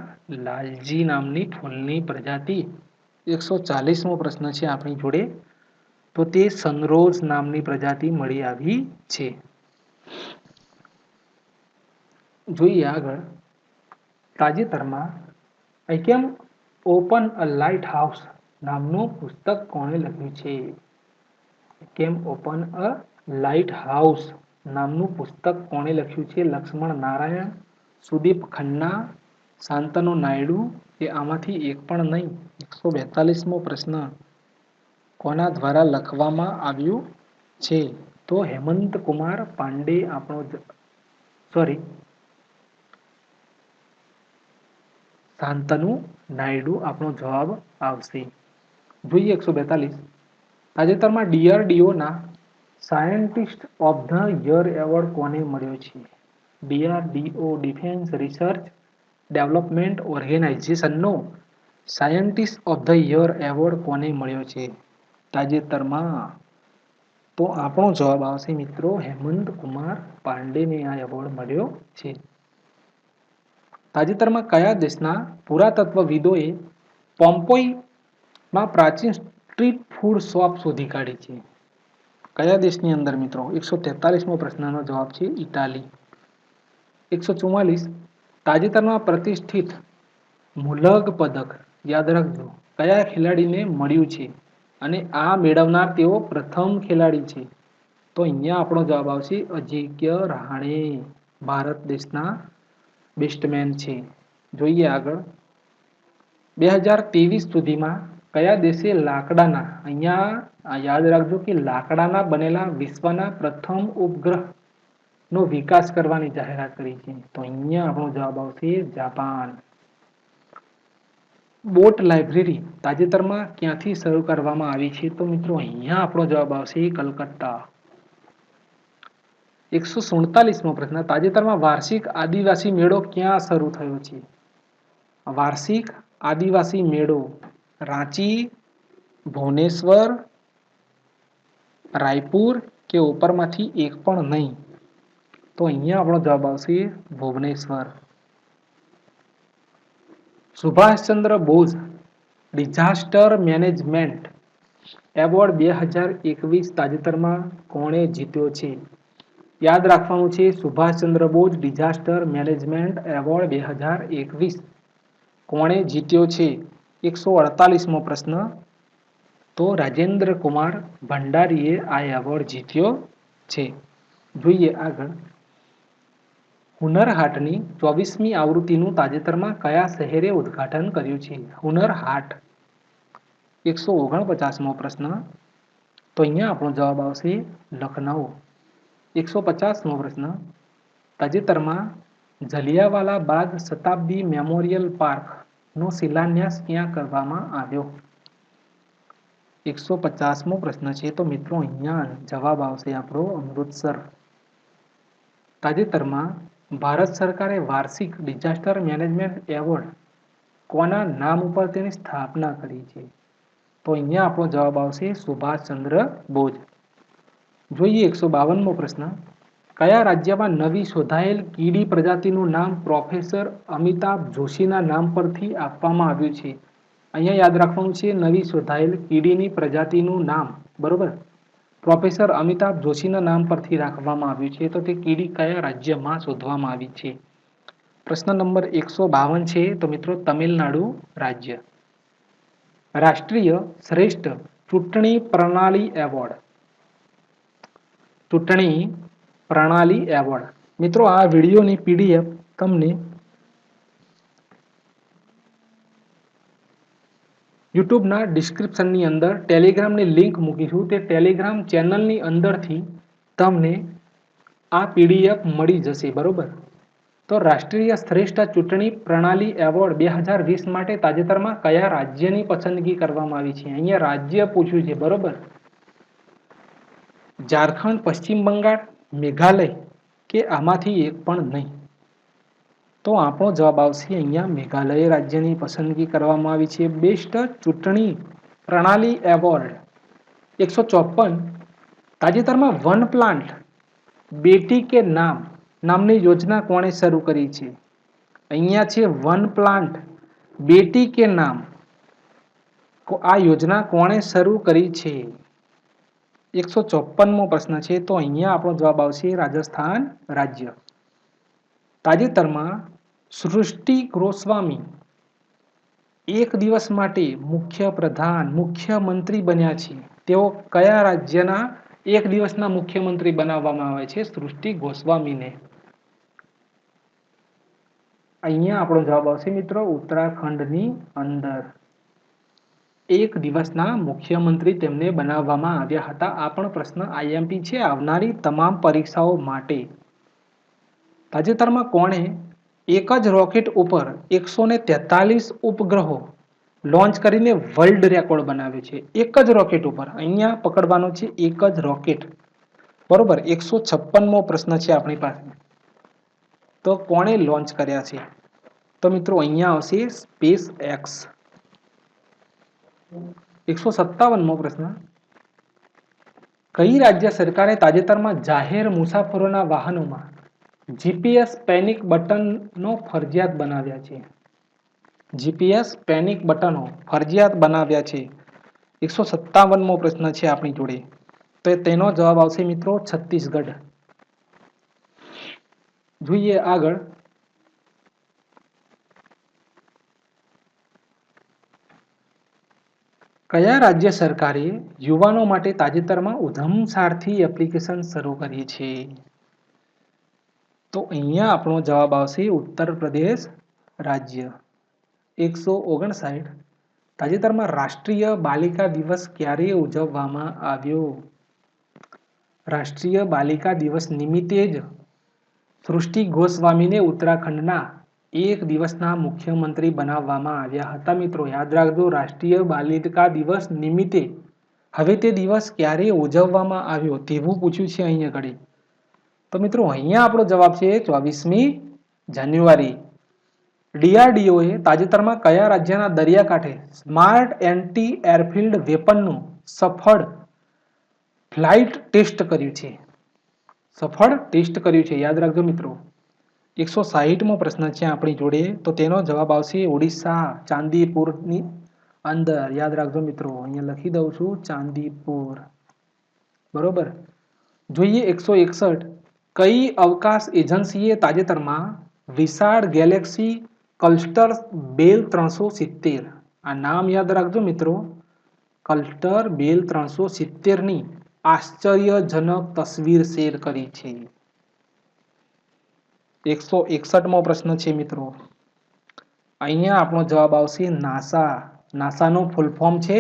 લાલજી નામની ફૂલની પ્રજાતિ. 140મો પ્રશ્ન છે આપણી જોડે. તો તે સનરોઝ નામની પ્રજાતિ મળી આવી છે. જોઈએ આગળ. તાજેતરમાં આઈ કેમ ઓપન અ લાઇટ હાઉસ નામનું પુસ્તક કોણે લખ્યું છે? કેમ ઓપન અ લાઇટ હાઉસ નામનું પુસ્તક કોણે લખ્યું છે? લક્ષ્મણ નારાયણ, સુદીપ ખન્ના, શાંતનુ નાયડુ કે આમાંથી એક પણ નહીં? 142મો પ્રશ્ન કોના દ્વારા લખવામાં આવ્યું છે? તો હેમંત કુમાર પાંડે શાંતનુ નાયડુ આપણો જવાબ આવશે. જોઈએ 142. તાજેતરમાં DRDOના scientist of the year award કોને મળ્યો છે? DRDO ડિફેન્સ રિસર્ચ ડેવલપમેન્ટ ઓર્ગેનાઇઝેશનનો scientist of the year award કોને મળ્યો છે તાજેતરમાં? તો આપણો જવાબ આવશે મિત્રો હેમંત કુમાર પાંડેને આ એવોર્ડ મળ્યો છે. તાજેતરમાં કયા દેશના પુરાતત્વવિદોએ પોમ્પોઈમાં પ્રાચીન સ્ટ્રીટ ફૂડ શોપ શોધી કાઢી છે? કયા દેશની અંદર મિત્રો? 143મો પ્રશ્નનો જવાબ છે ઇટાલી. 144. તાજેતરમાં પ્રતિષ્ઠિત મુલક પદક યાદ રાખજો કયા ખેલાડીને મળ્યું છે અને આ મેળવનાર તેઓ પ્રથમ ખેલાડી છે? તો અહીંયા આપણો જવાબ આવશે અજિંક્ય રહાણે. ભારત દેશના બેસ્ટમેન છે. જોઈએ આગળ. 2023 સુધીમાં કયા દેશે લાકડાના, અહીંયા યાદ રાખજો કે લાકડાના બનેલા વિશ્વના પ્રથમ ઉપગ્રહ નો વિકાસ કરવાની જાહેરાત કરી છે? તો અહીંયા આપણો જવાબ આવશે જાપાન. બોટ લાઇબ્રેરી તાજેતરમાં ક્યાંથી શરૂ કરવામાં આવી છે? તો મિત્રો અહીંયા આપણો જવાબ આવશે કલકત્તા. 147મો પ્રશ્ન તાજેતરમાં વાર્ષિક આદિવાસી મેળો ક્યાં શરૂ થયો છે? વાર્ષિક આદિવાસી મેળો રાંચી, ભુવનેશ્વર, રાયપુર કે ઉપરમાંથી એક પણ નહીં? તો અહીંયા આપણો જવાબ આવશે Bhubaneswar. Subhashchandra Bose disaster management award 2021 તાજેતરમાં કોણે જીત્યો છે? યાદ રાખવાનું છે Subhashchandra Bose disaster management award 2021 કોણે જીત્યો છે? 148મો પ્રશ્ન તો રાજેન્દ્ર કુમાર ભંડારીએ આ એવોર્ડ જીત્યો છે. જોઈએ આગળ. હુનર હાટની 24મી આવૃત્તિનું તાજેતરમાં કયા શહેરે ઉદ્ઘાટન કર્યું છે? હુનર હાટ. 149મો પ્રશ્ન તો અહીંયા આપણો જવાબ આવશે લખનઉ. 150મો પ્રશ્ન તાજેતરમાં જલિયાવાલા બાગ શતાબ્દી મેમોરિયલ પાર્ક નો શિલાન્યાસ ક્યાં કરવામાં આવ્યો? 150મો પ્રશ્ન છે તો મિત્રો અહીંયા જવાબ આવશે આપણો અમૃતસર. તાજેતરમાં ભારત સરકારે વાર્ષિક ડિઝાસ્ટર મેનેજમેન્ટ એવોર્ડ કોના નામ ઉપર તેની સ્થાપના કરી છે? તો તો અહીંયા આપણો જવાબ આવશે સુભાષચંદ્ર બોઝ. જોઈએ 152મો પ્રશ્ન. કયા રાજ્યમાં નવી શોધાયેલ કીડી પ્રજાતિનું નામ પ્રોફેસર અમિતાભ જોશીના નામ પરથી આપવામાં આવ્યું છે? અહીંયા યાદ રાખવાનું છે નવી શોધાયેલ કીડીની પ્રજાતિનું નામ, બરોબર, પ્રોફેસર અમિતાભ જોશીના નામ પરથી રાખવામાં આવ્યું છે. તો તે કીડી કયા રાજ્યમાં શોધવામાં આવી છે? પ્રશ્ન નંબર 152 છે તો મિત્રો તમિલનાડુ રાજ્ય. રાષ્ટ્રીય શ્રેષ્ઠ ચૂંટણી પ્રણાલી એવોર્ડ. ચૂંટણી પ્રણાલી એવોર્ડ. મિત્રો આ વિડીયોની પીડીએફ તમને યુટ્યુબના ડિસ્ક્રિપ્શનની અંદર ટેલિગ્રામની લિંક મૂકીશું. તે ટેલિગ્રામ ચેનલની અંદરથી તમને આ પીડીએફ મળી જશે, બરોબર. તો રાષ્ટ્રીય શ્રેષ્ઠ ચૂંટણી પ્રણાલી એવોર્ડ 2020 માટે તાજેતરમાં કયા રાજ્યની પસંદગી કરવામાં આવી છે? અહીંયા રાજ્ય પૂછ્યું છે, બરોબર. ઝારખંડ, પશ્ચિમ બંગાળ, મેઘાલય કે આમાંથી એક પણ નહીં. તો આપણો જવાબ આવશે અહીંયા મેઘાલય રાજ્યની પસંદગી કરવામાં આવી છે. બેસ્ટ ચૂંટણી પ્રણાલી એવોર્ડ 154. તાજેતરમાં વન પ્લાન્ટ બેટી કે નામ નામની યોજના કોણે શરૂ કરી છે? અહીંયા છે વન પ્લાન્ટ બેટી કે નામ. આ યોજના કોણે શરૂ કરી છે? 154મો પ્રશ્ન છે તો અહીંયા આપણો જવાબ આવશે રાજસ્થાન રાજ્ય. તાજેતરમાં સૃષ્ટિ ગોસ્વામી એક દિવસ માટે મુખ્યમંત્રી બન્યા છે. તેઓ કયા રાજ્યના એક દિવસના મુખ્યમંત્રી બનાવવામાં આવે છે? સૃષ્ટિ ગોસ્વામીને. અહીંયા આપણો જવાબ આવશે મિત્રો ઉત્તરાખંડની અંદર એક દિવસના મુખ્યમંત્રી તેમને બનાવવામાં આવ્યા હતા. આ પણ પ્રશ્ન આઈએમપી છે આવનારી તમામ પરીક્ષાઓ માટે. તાજેતરમાં કોણે એક જ રોકેટ ઉપર 143 ઉપગ્રહો લોન્ચ કરીને વર્લ્ડ રેકોર્ડ બનાવ્યો છે? એક જ રોકેટ ઉપર, અહીંયા પકડવાનો છે એક જ રોકેટ, બરોબર. 156મો પ્રશ્ન છે આપણી પાસે. તો કોણે લોન્ચ કર્યા છે? તો મિત્રો અહીંયા આવશે સ્પેસ એક્સ. 157મો પ્રશ્ન. કઈ રાજ્ય સરકારે તાજેતરમાં જાહેર મુસાફરોના વાહનોમાં જીપીએસ પેનિક બટનો ફરજિયાત બનાવ્યા છે? જીપીએસ પેનિક બટનો ફરજિયાત બનાવ્યા છે. 157મો પ્રશ્ન છે આપણી જોડે. તો તેનો જવાબ આવશે મિત્રો છત્તીસગઢ. જોઈએ આગળ. કયા રાજ્ય સરકારે યુવાનો માટે તાજેતરમાં ઉધમ સારથી એપ્લિકેશન શરૂ કરી છે? તો અહીંયા આપણો જવાબ આવશે ઉત્તર પ્રદેશ રાજ્ય. 159. તાજેતરમાં રાષ્ટ્રીય બાલિકા દિવસ ક્યારે ઉજવવામાં આવ્યો? રાષ્ટ્રીય બાલિકા દિવસ નિમિત્તે જ સૃષ્ટિ ગોસ્વામીને ઉત્તરાખંડના એક દિવસના મુખ્યમંત્રી બનાવવામાં આવ્યા હતા. મિત્રો યાદ રાખજો, રાષ્ટ્રીય બાલિકા દિવસ નિમિત્તે હવે તે દિવસ ક્યારે ઉજવવામાં આવ્યો તેવું પૂછ્યું છે અહીંયા ઘડી. તો મિત્રો અહીંયા આપણો જવાબ છે 24મી જાન્યુઆરી. ડીઆરડીઓએ તાજેતરમાં કયા રાજ્યના દરિયાકાંઠે સ્માર્ટ એન્ટી એરફિલ્ડ વેપનનું સફળ ફ્લાઇટ ટેસ્ટ કર્યું છે? સફળ ટેસ્ટ કર્યું છે, યાદ રાખજો મિત્રો. 160મો પ્રશ્ન છે આપણી જોડે. તો તેનો જવાબ આવશે ઓડિશા ચાંદીપુરની અંદર. યાદ રાખજો મિત્રો, અહીંયા લખી દઉં છું ચાંદીપુર, બરોબર. જોઈએ 161. કઈ અવકાશ એજન્સીએ તાજેતરમાં વિશાળ ગેલેક્સી ક્લસ્ટર બેલ 370, આ નામ યાદ રાખજો મિત્રો, ક્લસ્ટર બેલ 370ની આશ્ચર્યજનક તસવીર શેર કરી છે? 161મો પ્રશ્ન છે મિત્રો. અહીંયા આપણો જવાબ આવશે નાસા. નાસાનો ફૂલ ફોર્મ છે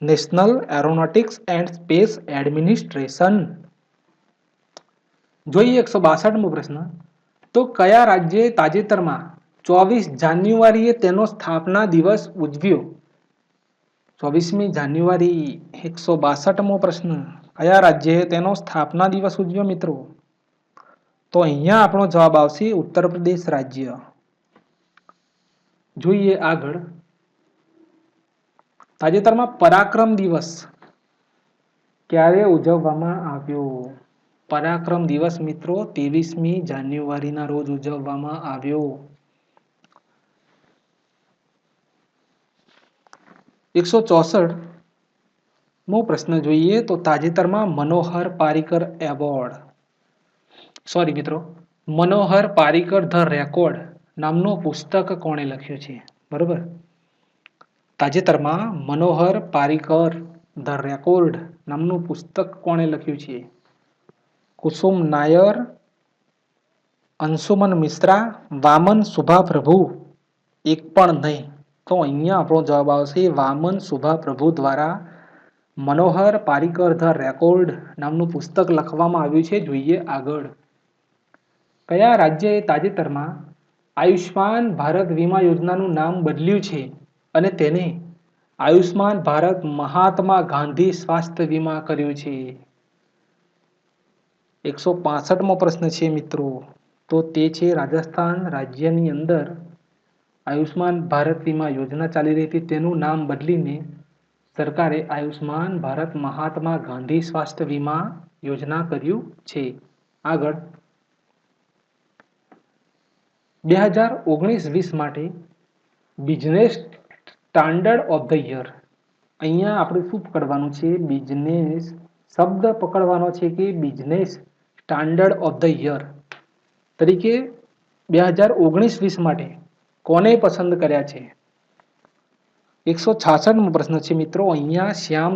national aeronautics and space administration. જોઈએ 162મો પ્રશ્ન. તો કયા રાજ્યે તાજેતરમાં 24 જાન્યુઆરીએ તેનો સ્થાપના દિવસ ઉજવ્યો? 24મી જાન્યુઆરી. 162મો પ્રશ્ન. કયા રાજ્યે તેનો સ્થાપના દિવસ ઉજવ્યો મિત્રો? તો અહીંયા આપણો જવાબ આવશે ઉત્તર પ્રદેશ રાજ્ય. જોઈએ આગળ. તાજેતરમાં પરાક્રમ દિવસ ક્યારે ઉજવવામાં આવ્યો? પરાક્રમ દિવસ મિત્રો 23મી જાન્યુઆરીના રોજ ઉજવવામાં આવ્યો. 164મો પ્રશ્ન જોઈએ તો તાજેતરમાં Manohar Parrikar award Manohar Parrikar the record નામનું પુસ્તક કોણે લખ્યું છે? બરોબર. તાજેતરમાં મનોહર પારીકર ધ રેકોર્ડ નામનું પુસ્તક કોણે લખ્યું છે? કુસુમ નાયર, અંશુમન મિશ્રા, વામન શુભાપ્રભુ, એક પણ નહીં. તો અહીંયા આપણો જવાબ આવશે વામન શુભાપ્રભુ દ્વારા મનોહર પારીકર ધ રેકોર્ડ નામનું પુસ્તક લખવામાં આવ્યું છે. જોઈએ આગળ. કયા રાજ્યએ તાજેતરમાં આયુષ્માન ભારત વીમા યોજનાનું નામ બદલ્યું છે અને તેને આયુષ્માન ભારત મહાત્મા ગાંધી સ્વાસ્થ્ય વીમા કર્યું છે? 165મો પ્રશ્ન છે મિત્રો. તો તે છે રાજસ્થાન રાજ્યની અંદર આયુષ્માન ભારત વીમા યોજના ચાલી રહી હતી, તેનું નામ બદલીને સરકારે આયુષ્માન ભારત મહાત્મા ગાંધી સ્વાસ્થ્ય વીમા યોજના કર્યું છે. આગળ 2019-20 માટે business standard of the year. અહીંયા આપણે શું પકડવાનું છે? બિઝનેસ શબ્દ પકડવાનો છે કે business standard of the year તરીકે 2019-20 માટે કોને પસંદ કર્યા છે? 166મો પ્રશ્ન છે મિત્રો. અહીંયા શ્યામ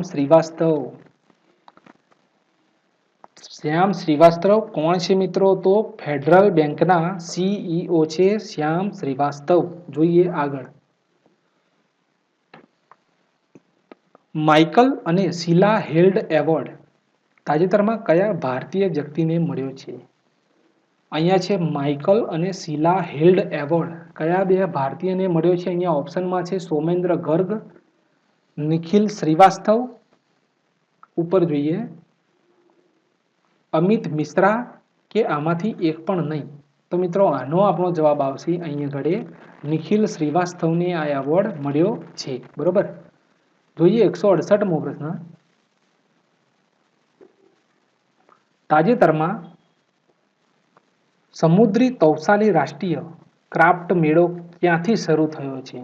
શ્રીવાસ્તવ કોણ છે મિત્રો? તો ફેડરલ બેંકના CEO છે શ્યામ શ્રીવાસ્તવ. જોઈએ આગળ. માઇકલ અને શીલા હેલ્ડ એવોર્ડ તાજેતરમાં કયા ભારતીય વ્યક્તિને મળ્યો છે? અહીંયા છે માઇકલ અને શીલા હેલ્ડ એવોર્ડ કયા બે ભારતીયને મળ્યો છે? અહીંયા ઓપ્શનમાં છે સોમેન્દ્ર ગર્ગ, નિખિલ શ્રીવાસ્તવ, ઉપર જોઈએ અમિત મિશ્રા કે આમાંથી એક પણ નહીં. તો મિત્રો આનો આપણો જવાબ આવશે અહીંયા ઘડે નિખિલ શ્રીવાસ્તવને આ એવોર્ડ મળ્યો છે. બરોબર. જોઈએ 168મો પ્રશ્ન. તાજેતરમાં સમુદ્રી તૌસાલી રાષ્ટ્રીય ક્રાફ્ટ મેળો ક્યાંથી શરૂ થયો છે?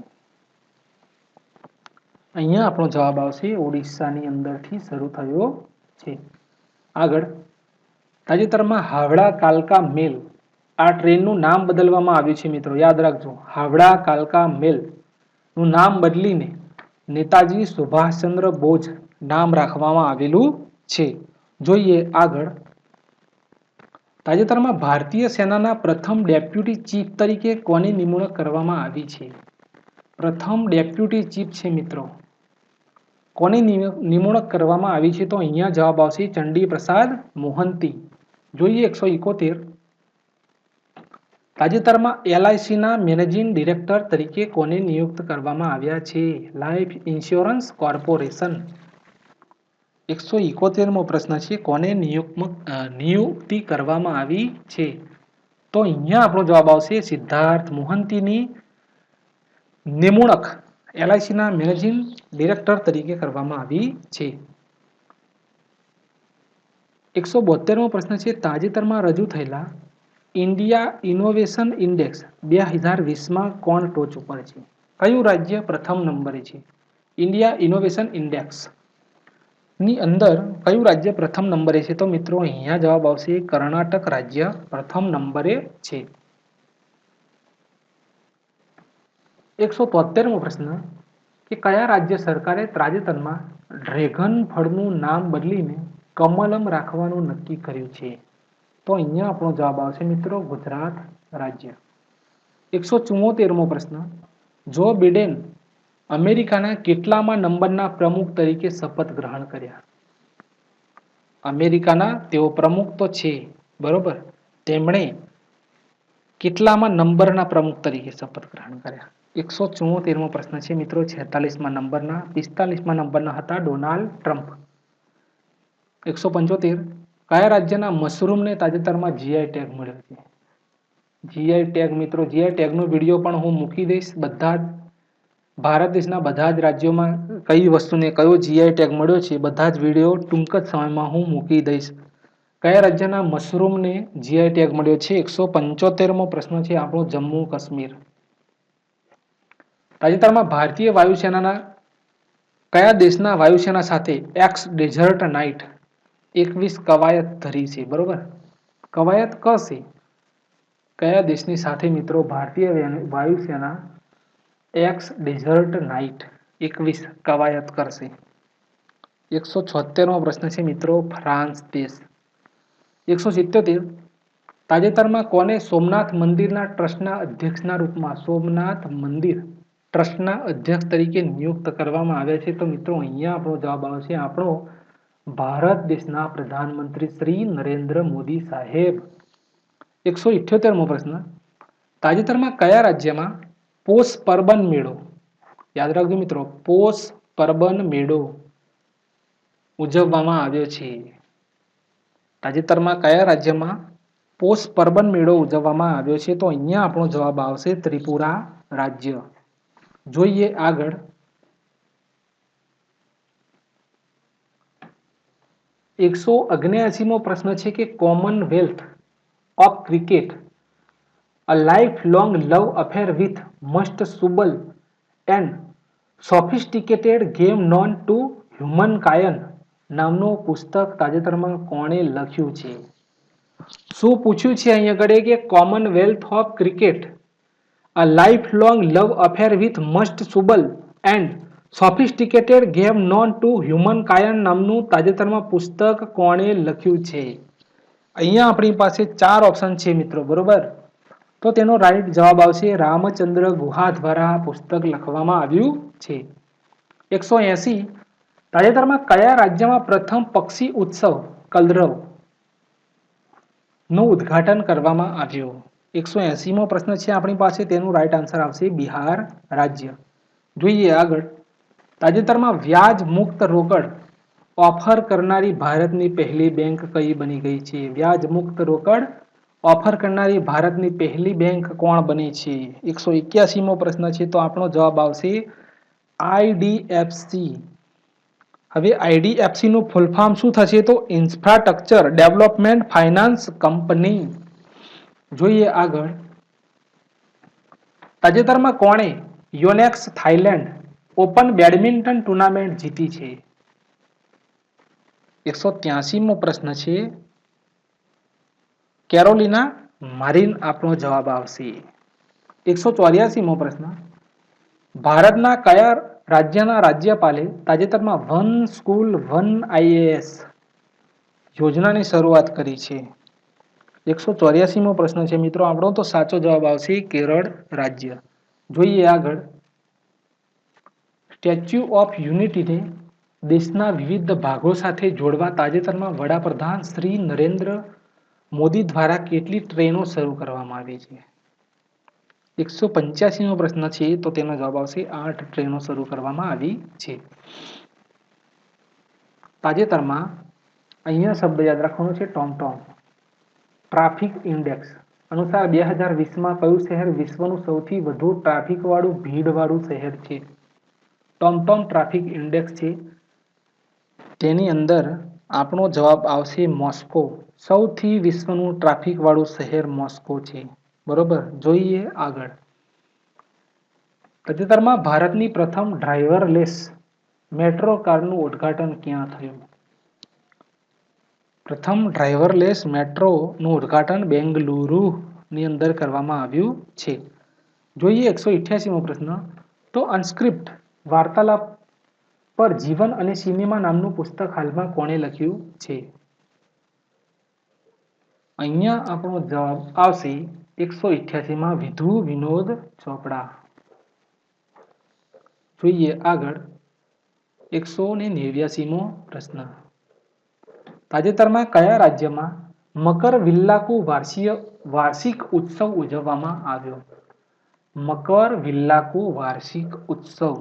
અહીંયા આપણો જવાબ આવશે ઓડિશાની અંદરથી શરૂ થયો છે. આગળ તાજેતરમાં હાવડા કાલકા મેલ આ ટ્રેનનું નામ બદલવામાં આવ્યું છે મિત્રો. યાદ રાખજો, હાવડા કાલકા મેલ નું નામ બદલીને નેતાજી સુભાષચંદ્ર બોઝ નામ રાખવામાં આવેલું છે. જોઈએ આગળ. તાજેતરમાં ભારતીય સેનાના પ્રથમ ડેપ્યુટી ચીફ તરીકે કોની નિમણૂક કરવામાં આવી છે? પ્રથમ ડેપ્યુટી ચીફ છે મિત્રો, કોની નિમણૂક કરવામાં આવી છે? તો અહીંયા જવાબ આવશે ચંડી પ્રસાદ મોહંતી. જોઈએ 171. તાજેતરમાં LICના મેનેજિંગ ડિરેક્ટર તરીકે કોને નિયુક્ત કરવામાં આવ્યા છે? Life insurance corporation. 171મો પ્રશ્ન છે કોને નિયુક્તિ કરવામાં આવી છે? તો અહીંયા આપણો જવાબ આવશે સિદ્ધાર્થ મોહંતીની નિમણૂક LICના મેનેજિંગ ડિરેક્ટર તરીકે કરવામાં આવી છે. 172મો પ્રશ્ન છે તાજેતરમાં રજૂ થયેલા ઇન્ડિયા ઇનોવેશન ઇન્ડેક્સ 2020માં કોણ ટોચ ઉપર છે? કયું રાજ્ય પ્રથમ નંબરે છે? ઇન્ડિયા ઇનોવેશન ઇન્ડેક્સ ની અંદર કયું રાજ્ય પ્રથમ નંબરે છે? તો મિત્રો અહીંયા જવાબ આવશે કર્ણાટક રાજ્ય પ્રથમ નંબરે છે. 173મો પ્રશ્ન કે કયા રાજ્ય સરકારે તાજેતરમાં ડ્રેગન ફળનું નામ બદલીને કમલમ રાખવાનું નક્કી કર્યું છે? તો અહીંયા આપણો જવાબ આવશે મિત્રો ગુજરાત રાજ્ય. 174મો પ્રશ્ન જો બિડેન અમેરિકાના કેટલામા નંબરના પ્રમુખ તરીકે શપથ ગ્રહણ કર્યા? અમેરિકાના તેઓ પ્રમુખ તો છે બરોબર, તેમણે કેટલામા નંબરના પ્રમુખ તરીકે શપથ ગ્રહણ કર્યા? 174મો પ્રશ્ન છે મિત્રો 46મા નંબરના. 45મા નંબરના હતા ડોનાલ્ડ ટ્રમ્પ. 175 કયા રાજ્યના મશરૂમને તાજેતરમાં GI ટેગ મળ્યો છે? GI ટેગ મિત્રો GI ટેગનો વિડીયો પણ હું મૂકી દઈશ બધા જ ભારત દેશના બધા જ રાજ્યોમાં કઈ વસ્તુને કયો જીઆઈ ટેગ મળ્યો છે બધા જ વિડીયો ટૂંક જ સમયમાં હું મૂકી દઈશ. કયા રાજ્યના મશરૂમને જીઆઈ ટેગ મળ્યો છે? 175મો પ્રશ્ન છે આપણો જમ્મુ કાશ્મીર. તાજેતરમાં ભારતીય વાયુસેનાના કયા દેશના વાયુસેના સાથે એક્સ ડેઝર્ટ નાઇટ 21 કવાયત ધરી છે? બરોબર, કવાયત કરશે કયા દેશની સાથે મિત્રો ભારતીય વાયુસેના એક્સ ડેઝર્ટ નાઇટ 21 કવાયત કરશે? 176મો પ્રશ્ન છે મિત્રો ફ્રાન્સ દેશ. 177 તાજેતરમાં કોને સોમનાથ મંદિરના ટ્રસ્ટના અધ્યક્ષના રૂપમાં સોમનાથ મંદિર ટ્રસ્ટના અધ્યક્ષ તરીકે નિયુક્ત કરવામાં આવ્યા છે? તો મિત્રો અહીંયા આપણો જવાબ આવશે આપણો ભારત દેશના પ્રધાનમંત્રી શ્રી નરેન્દ્ર મોદી સાહેબ. 178મો પ્રશ્ન તાજેતરમાં કયા રાજ્યમાં પોષ પરબન મેળો, યાદ રાખજો મિત્રો, પોષ પરબન મેળો ઉજવવામાં આવ્યો છે? તાજેતરમાં કયા રાજ્યમાં પોષ પરબન મેળો ઉજવવામાં આવ્યો છે? તો અહીંયા આપણો જવાબ આવશે ત્રિપુરા રાજ્ય. જોઈએ આગળ. એકસો 79મો પ્રશ્ન છે કે commonwealth of cricket a lifelong love affair with most subtle and sophisticated game known to humankind નામનું પુસ્તક તાજેતરમાં કોણે લખ્યું છે? શું પૂછ્યું છે અહીંયા આગળ કે commonwealth of cricket a lifelong love affair with most subtle and sophisticated game known to humankind નામનું તાજેતરમાં પુસ્તક કોણે લખ્યું છે? અહીંયા આપણી પાસે 4 ઓપ્શન છે મિત્રો, બરોબર. તો તેનો રાઈટ જવાબ આવશે રામચંદ્ર ગુહા દ્વારા પુસ્તક લખવામાં આવ્યું છે. 180 તાજેતરમાં કયા રાજ્યમાં પ્રથમ પક્ષી ઉત્સવ કલરવ નું ઉદ્ઘાટન કરવામાં આવ્યું? 180મો પ્રશ્ન છે આપણી પાસે, તેનું રાઈટ આન્સર આવશે બિહાર રાજ્ય. જોઈએ આગળ. તાજેતરમાં વ્યાજ મુક્ત રોકડ ઓફર કરનારી ભારતની પહેલી બેંક કઈ બની ગઈ છે? વ્યાજ મુક્ત રોકડ ઓફર કરનારી ભારતની પહેલી બેંક કોણ બની છે? 181મો પ્રશ્ન છે, તો આપણો જવાબ આવશે આઈડીએફસી. હવે આઈડીએફસી નું ફૂલ ફોર્મ શું થશે? તો ઇન્ફ્રાસ્ટ્રક્ચર ડેવલપમેન્ટ ફાઇનાન્સ કંપની. જોઈએ આગળ. તાજેતરમાં કોણે યોનેક્સ થાઈલેન્ડ ઓપન બેડમિન્ટન ટુર્નામેન્ટ જીતી છે? 183મો પ્રશ્ન છે કેરોલિના મારિન આપણો જવાબ આવશે. 184મો પ્રશ્ન ભારતના કયા રાજ્યના રાજ્યપાલે તાજેતરમાં વન સ્કૂલ વન આઈએએસ યોજનાની શરૂઆત કરી છે? 184મો પ્રશ્ન છે મિત્રો આપણો, તો સાચો જવાબ આવશે કેરળ રાજ્ય. જોઈએ આગળ. સ્ટેચ્યુ ઓફ યુનિટીને દેશના વિવિધ ભાગો સાથે જોડવા તાજેતરમાં વડાપ્રધાન શ્રી નરેન્દ્ર મોદી દ્વારા કેટલી ટ્રેનો શરૂ કરવામાં આવી છે? 185મો પ્રશ્ન છે, તો તેનો જવાબ આવશે 8 ટ્રેનો શરૂ કરવામાં આવી છે. તાજેતરમાં અહીંયા શબ્દ યાદ રાખવાનો છે ટોમટોમ. ટ્રાફિક ઇન્ડેક્સ અનુસાર 2020માં કયું શહેર વિશ્વનું સૌથી વધુ ટ્રાફિક વાળું ભીડ વાળું શહેર છે? ટોમટોમ ટ્રાફિક ઇન્ડેક્સ છે, તેની અંદર આપણો જવાબ આવશે મોસ્કો. સૌથી વિશ્વનું ટ્રાફિક વાળું શહેર મોસ્કો છે, બરોબર. જોઈએ આગળ. તાજેતરમાં ભારતની પ્રથમ ડ્રાઈવરલેસ મેટ્રો કારનું ઉદ્ઘાટન ક્યાં થયું? પ્રથમ ડ્રાઈવરલેસ મેટ્રોનું ઉદ્ઘાટન બેંગલુરુ ની અંદર કરવામાં આવ્યું છે. જોઈએ 188મો પ્રશ્ન, તો અનસ્ક્રિપ્ટ વાર્તાલાપ પર જીવન અને સિનેમા નામનું પુસ્તક હાલમાં કોણે લખ્યું છે? અહીંયા આપણો જવાબ આવશે 188માં વિધુ વિનોદ ચોપડા. જોઈએ આગળ. 189મો પ્રશ્ન તાજેતરમાં કયા રાજ્યમાં મકર વિલ્લાકુ વાર્ષિક ઉત્સવ ઉજવવામાં આવ્યો? મકર વિલ્લાકુ વાર્ષિક ઉત્સવ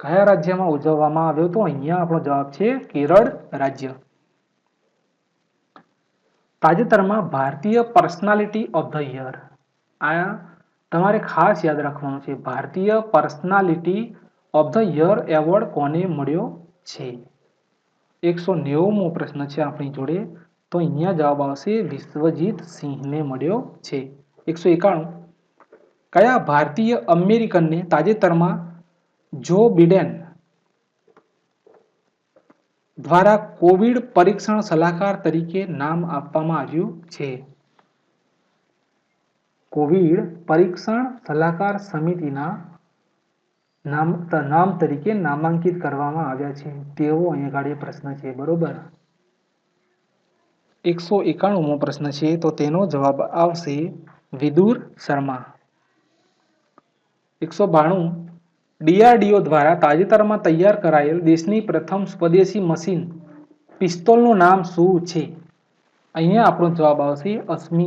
કયા રાજ્યમાં ઉજવવામાં આવ્યો? તો અહીંયા આપણો જવાબ છે કેરળ રાજ્ય. તાજેતરમાં ભારતીય પર્સનાલિટી ઓફ ધ યર, આ તમારે ખાસ યાદ રાખવાનું છે, ભારતીય personality of the year award કોને મળ્યો છે? 190મો પ્રશ્ન છે આપણી જોડે. તો અહીંયા જવાબ આવશે વિશ્વજીત સિંહને મળ્યો છે. 191 કયા ભારતીય અમેરિકનને તાજેતરમાં જો બિડેન દ્વારા કોવિડ પરીક્ષણ સલાહકાર તરીકે નામ આપવામાં આવ્યું છે? કોવિડ પરીક્ષણ સલાહકાર સમિતિના નામ તરીકે નામાંકિત કરવામાં આવ્યા છે તેવો અહીંયા આગળ પ્રશ્ન છે. બરોબર. 191મો પ્રશ્ન છે તો તેનો જવાબ આવશે વિદુર શર્મા. 192 DRDO દ્વારા તાજેતરમાં તૈયાર કરાયેલ દેશની પ્રથમ સ્વદેશી મશીન પિસ્તોલનું નામ શું છે? અહીંયા આપણો જવાબ આવશે અશ્મિ.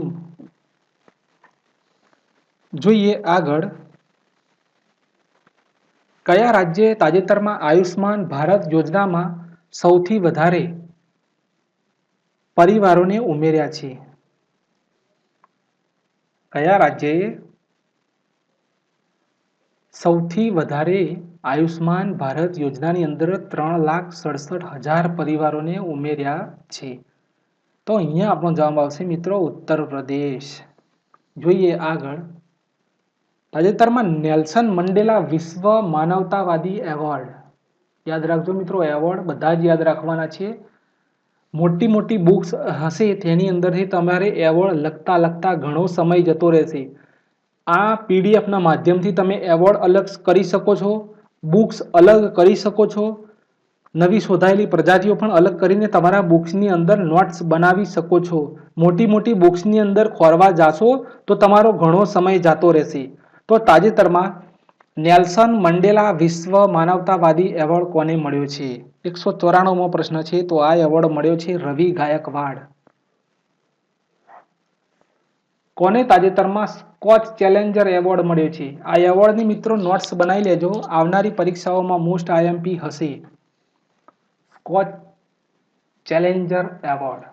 જોઈએ આગળ. કયા રાજ્યે તાજેતરમાં આયુષ્માન ભારત યોજનામાં સૌથી વધારે પરિવારોને ઉમેર્યા છે? કયા રાજ્યએ સૌથી વધારે આયુષ્માન ભારત યોજનાની અંદર 3,67,000 પરિવારોને ઉમેર્યા છે? તો અહીંયા આપણો જવાબ આવશે મિત્રો ઉત્તર પ્રદેશ. જોઈએ આગળ. તાજેતરમાં નેલ્સન મંડેલા વિશ્વ માનવતાવાદી એવોર્ડ, યાદ રાખજો મિત્રો, એવોર્ડ બધા જ યાદ રાખવાના છે. મોટી મોટી બુક્સ હશે તેની અંદરથી તમારે એવોર્ડ લખતા ઘણો સમય જતો રહેશે. આ પીડીએફના માધ્યમથી તમે એવોર્ડ અલગ કરી શકો છો, બુક્સ અલગ કરી શકો છો, નવી શોધાયેલી પ્રજાતિઓ પણ અલગ કરીને તમારા બુક્સની અંદર નોટ્સ બનાવી શકો છો. મોટી મોટી બુક્સની અંદર ખોરવા જાશો તો તમારો ઘણો સમય જતો રહેશે. તો તાજેતરમાં નેલ્સન મંડેલા વિશ્વ માનવતાવાદી એવોર્ડ કોને મળ્યો છે? 194મો પ્રશ્ન છે તો આ એવોર્ડ મળ્યો છે રવિ ગાયકવાડ. કોને તાજેતરમાં સ્કોચ ચેલેન્જર એવોર્ડ મળ્યો છે? આ એવોર્ડની મિત્રો નોટ્સ બનાવી લેજો, આવનારી પરીક્ષાઓમાં મોસ્ટ આઈએમપી હશે. સ્કોચ ચેલેન્જર એવોર્ડ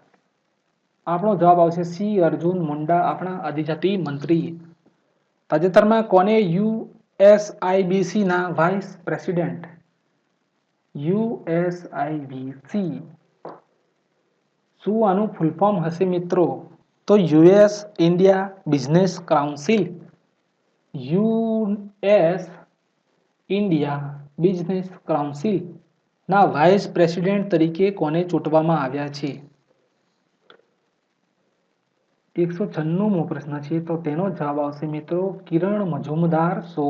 આપણો જવાબ આવશે સી અર્જુન મુંડા, આપણા આદિજાતિ મંત્રી. તાજેતરમાં કોને યુએસઆઈબીસી ના વાઇસ પ્રેસિડેન્ટ, યુએસઆઈબીસી શું આનું ફૂલ ફોર્મ હશે મિત્રો? તો US India business council, US India business council ના વાઇસ પ્રેસિડેન્ટ તરીકે કોને ચૂંટવામાં આવ્યા છે? 196મો પ્રશ્ન છે તો તેનો જવાબ આવશે મિત્રો કિરણ મજુમદાર શો.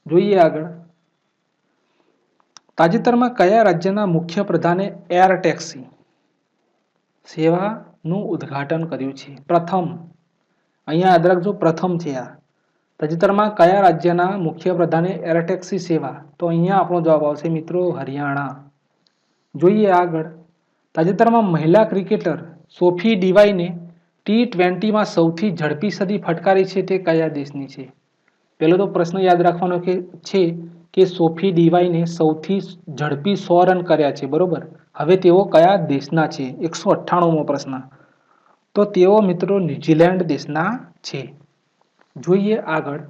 જોઈએ આગળ. તાજેતરમાં કયા રાજ્યના મુખ્ય પ્રધાને એર ટેક્સી સેવાનું ઉદ્ઘાટન કર્યું છે? પ્રથમ, અહીંયા યાદ રાખજો પ્રથમ છે આ. તાજેતરમાં કયા રાજ્યના મુખ્ય પ્રધાને એર ટેક્સી સેવા? તો અહીંયા આપણો જવાબ આવશે મિત્રો હરિયાણા. જોઈએ આગળ. તાજેતરમાં મહિલા ક્રિકેટર સોફી ડિવાઇને T20માં સૌથી ઝડપી સદી ફટકારી છે તે કયા દેશની છે? પહેલો તો પ્રશ્ન યાદ રાખવાનો છે કે સોફી ડિવાઇને સૌથી ઝડપી 100 રન કર્યા છે. બરોબર. હવે તેઓ કયા દેશના છે? 198મો પ્રશ્ન. તો તેઓ મિત્રો ન્યુઝીલેન્ડ દેશના છે. જોઈએ આગળ.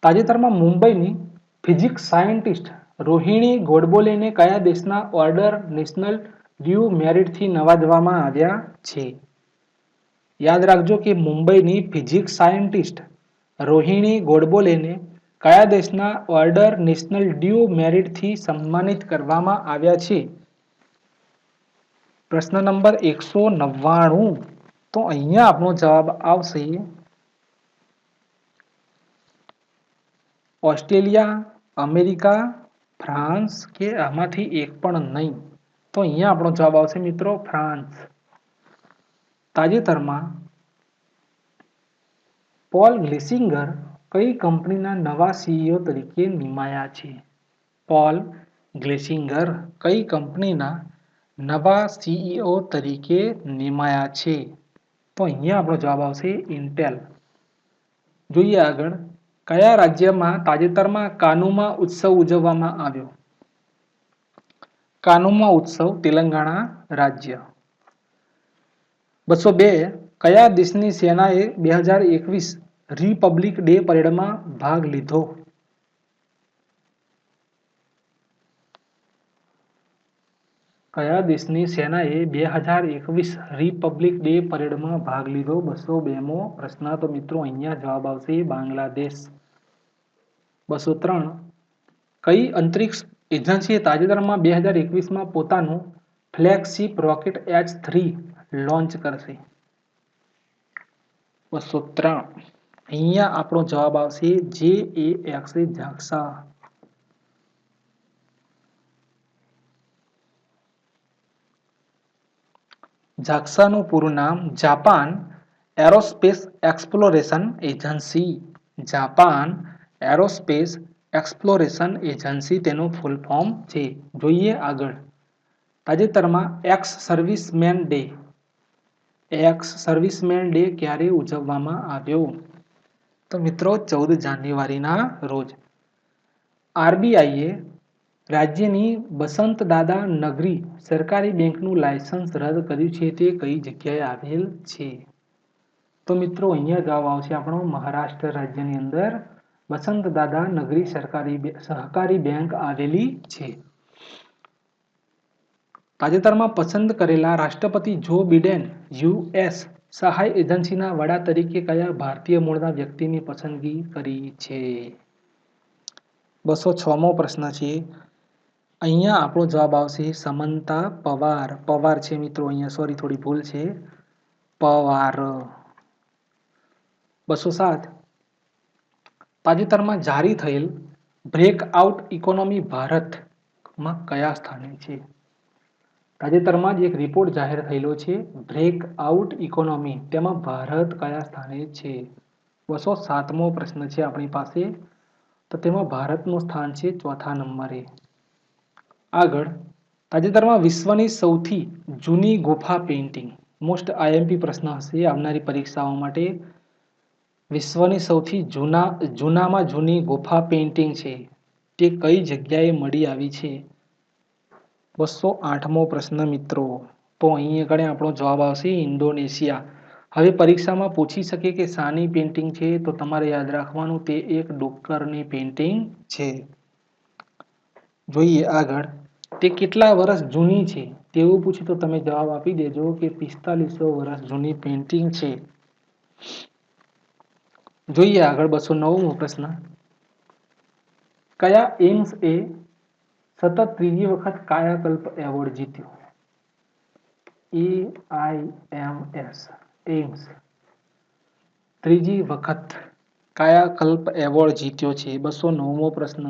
તાજેતરમાં મુંબઈની ફિઝિક્સ સાયન્ટિસ્ટ રોહિણી ગોડબોલેને કયા દેશના ઓર્ડર નેશનલ ડ્યુ મેરિટથી નવાજવામાં આવ્યા છે? યાદ રાખજો કે મુંબઈની ફિઝિક્સ સાયન્ટિસ્ટ રોહિણી ગોડબોલેને કયા દેશના ઓર્ડર નેશનલ ડ્યુ મેરિટથી સન્માનિત કરવામાં આવ્યા છે? પ્રશ્ન નંબર 199. તો અહીંયા આપણો જવાબ આવશે ઓસ્ટ્રેલિયા, અમેરિકા, ફ્રાન્સ કે આમાંથી એક પણ નહીં. તો અહીંયા આપણો જવાબ આવશે મિત્રો ફ્રાન્સ. તાજેતરમાં પોલ ગ્લેસિંગર કઈ કંપનીના નવા સીઈઓ તરીકે નિમાયા છે? પોલ ગ્લેસિંગર કઈ કંપનીના નવા સીઈઓ તરીકે નિમાયા છે? તો અહીંયા આપણો જવાબ આવશે ઇન્ટેલ. જોઈએ આગળ. કયા રાજ્યમાં તાજેતરમાં કાનુમા ઉત્સવ ઉજવવામાં આવ્યો? કાનુમા ઉત્સવ તેલંગાણા રાજ્ય. 202 કયા દેશની સેનાએ 2021 રિપબ્લિક ડે પરેડમાં ભાગ લીધો? કયા દેશની સેનાએ 2021 રિપબ્લિક ડે પરેડમાં ભાગ લીધો? 202મો પ્રશ્ન. તો મિત્રો અહીંયા જવાબ આવશે બાંગ્લાદેશ. 203 કઈ અંતરિક્ષ એજન્સીએ તાજેતરમાં 2021માં પોતાનું ફ્લેગશિપ રોકેટ H3 લોન્ચ કરશે? 203 અહીંયા આપણો જવાબ આવશે JAX જાક્સા. જાક્સાનું પૂરું નામ Japan aerospace exploration agency. Japan aerospace exploration agency તેનું ફૂલ ફોર્મ છે. જોઈએ આગળ. તાજેતરમાં એક્સ સર્વિસમેન ડે ક્યારે ઉજવવામાં આવ્યો? તો મિત્રો 14 જાન્યુઆરીના રોજ. આરબીઆઈએ રાજ્યની બસંતદાદા નગરી સરકારી બેંકનું લાયસન્સ રદ કર્યું છે તે કઈ જગ્યાએ આવેલ છે? તો મિત્રો અહીંયા જવાબ આવશે આપણો મહારાષ્ટ્ર રાજ્યની અંદર બસંતદાદા નગરી સહકારી બેંક આવેલી છે. તાજેતરમાં પસંદ કરેલા રાષ્ટ્રપતિ જો બિડેન યુએસ સહાય એજન્સીના વડા તરીકે કયા ભારતીય મૂળના વ્યક્તિની પસંદગી કરી છે? 206મો પ્રશ્ન છે. અહીંયા આપણો જવાબ આવશે સમંતા પવાર. પવાર છે મિત્રો, અહીંયા સોરી થોડી ભૂલ છે, પવાર. 207 તાજેતરમાં જારી થયેલ બ્રેકઆઉટ ઇકોનોમી ભારતમાં કયા સ્થાને છે? તાજેતરમાં જ એક રિપોર્ટ જાહેર થયેલો છે બ્રેકઆઉટ ઇકોનોમી, તેમાં ભારત કયા સ્થાને છે? 207મો પ્રશ્ન છે આપણી પાસે, તો તેમાં ભારતનું સ્થાન છે 4થા નંબરે. આગળ. તાજેતરમાં વિશ્વની સૌથી જૂની ગુફા પેઇન્ટિંગ. મોસ્ટ આઈએમપી પ્રશ્ન હશે આવનારી પરીક્ષાઓ માટે. વિશ્વની સૌથી જૂનામાં જૂની ગુફા પેઇન્ટિંગ છે તે કઈ જગ્યાએ મળી આવી છે? 208મો પ્રશ્ન મિત્રો, તો અહીં આગળ આપણો જવાબ આવશે ઇન્ડોનેશિયા. હવે પરીક્ષામાં પૂછી શકે કે શાની પેઇન્ટિંગ છે, તો તમારે યાદ રાખવાનું તે એક ડુક્કરની પેઇન્ટિંગ છે. જોઈએ આગળ. તે કેટલા વર્ષ જૂની છે તેવું પૂછે તો તમે જવાબ આપી દેજો કે 4500 વર્ષ જૂની પેઇન્ટિંગ છે. જોઈએ આગળ. 209મો પ્રશ્ન. કયા એમ્સ એ સતત ત્રીજી વખત કાયાકલ્પ એવોર્ડ જીત્યો? એમ્સ ત્રીજી વખત કાયાકલ્પ એવોર્ડ જીત્યો છે. 209મો પ્રશ્ન,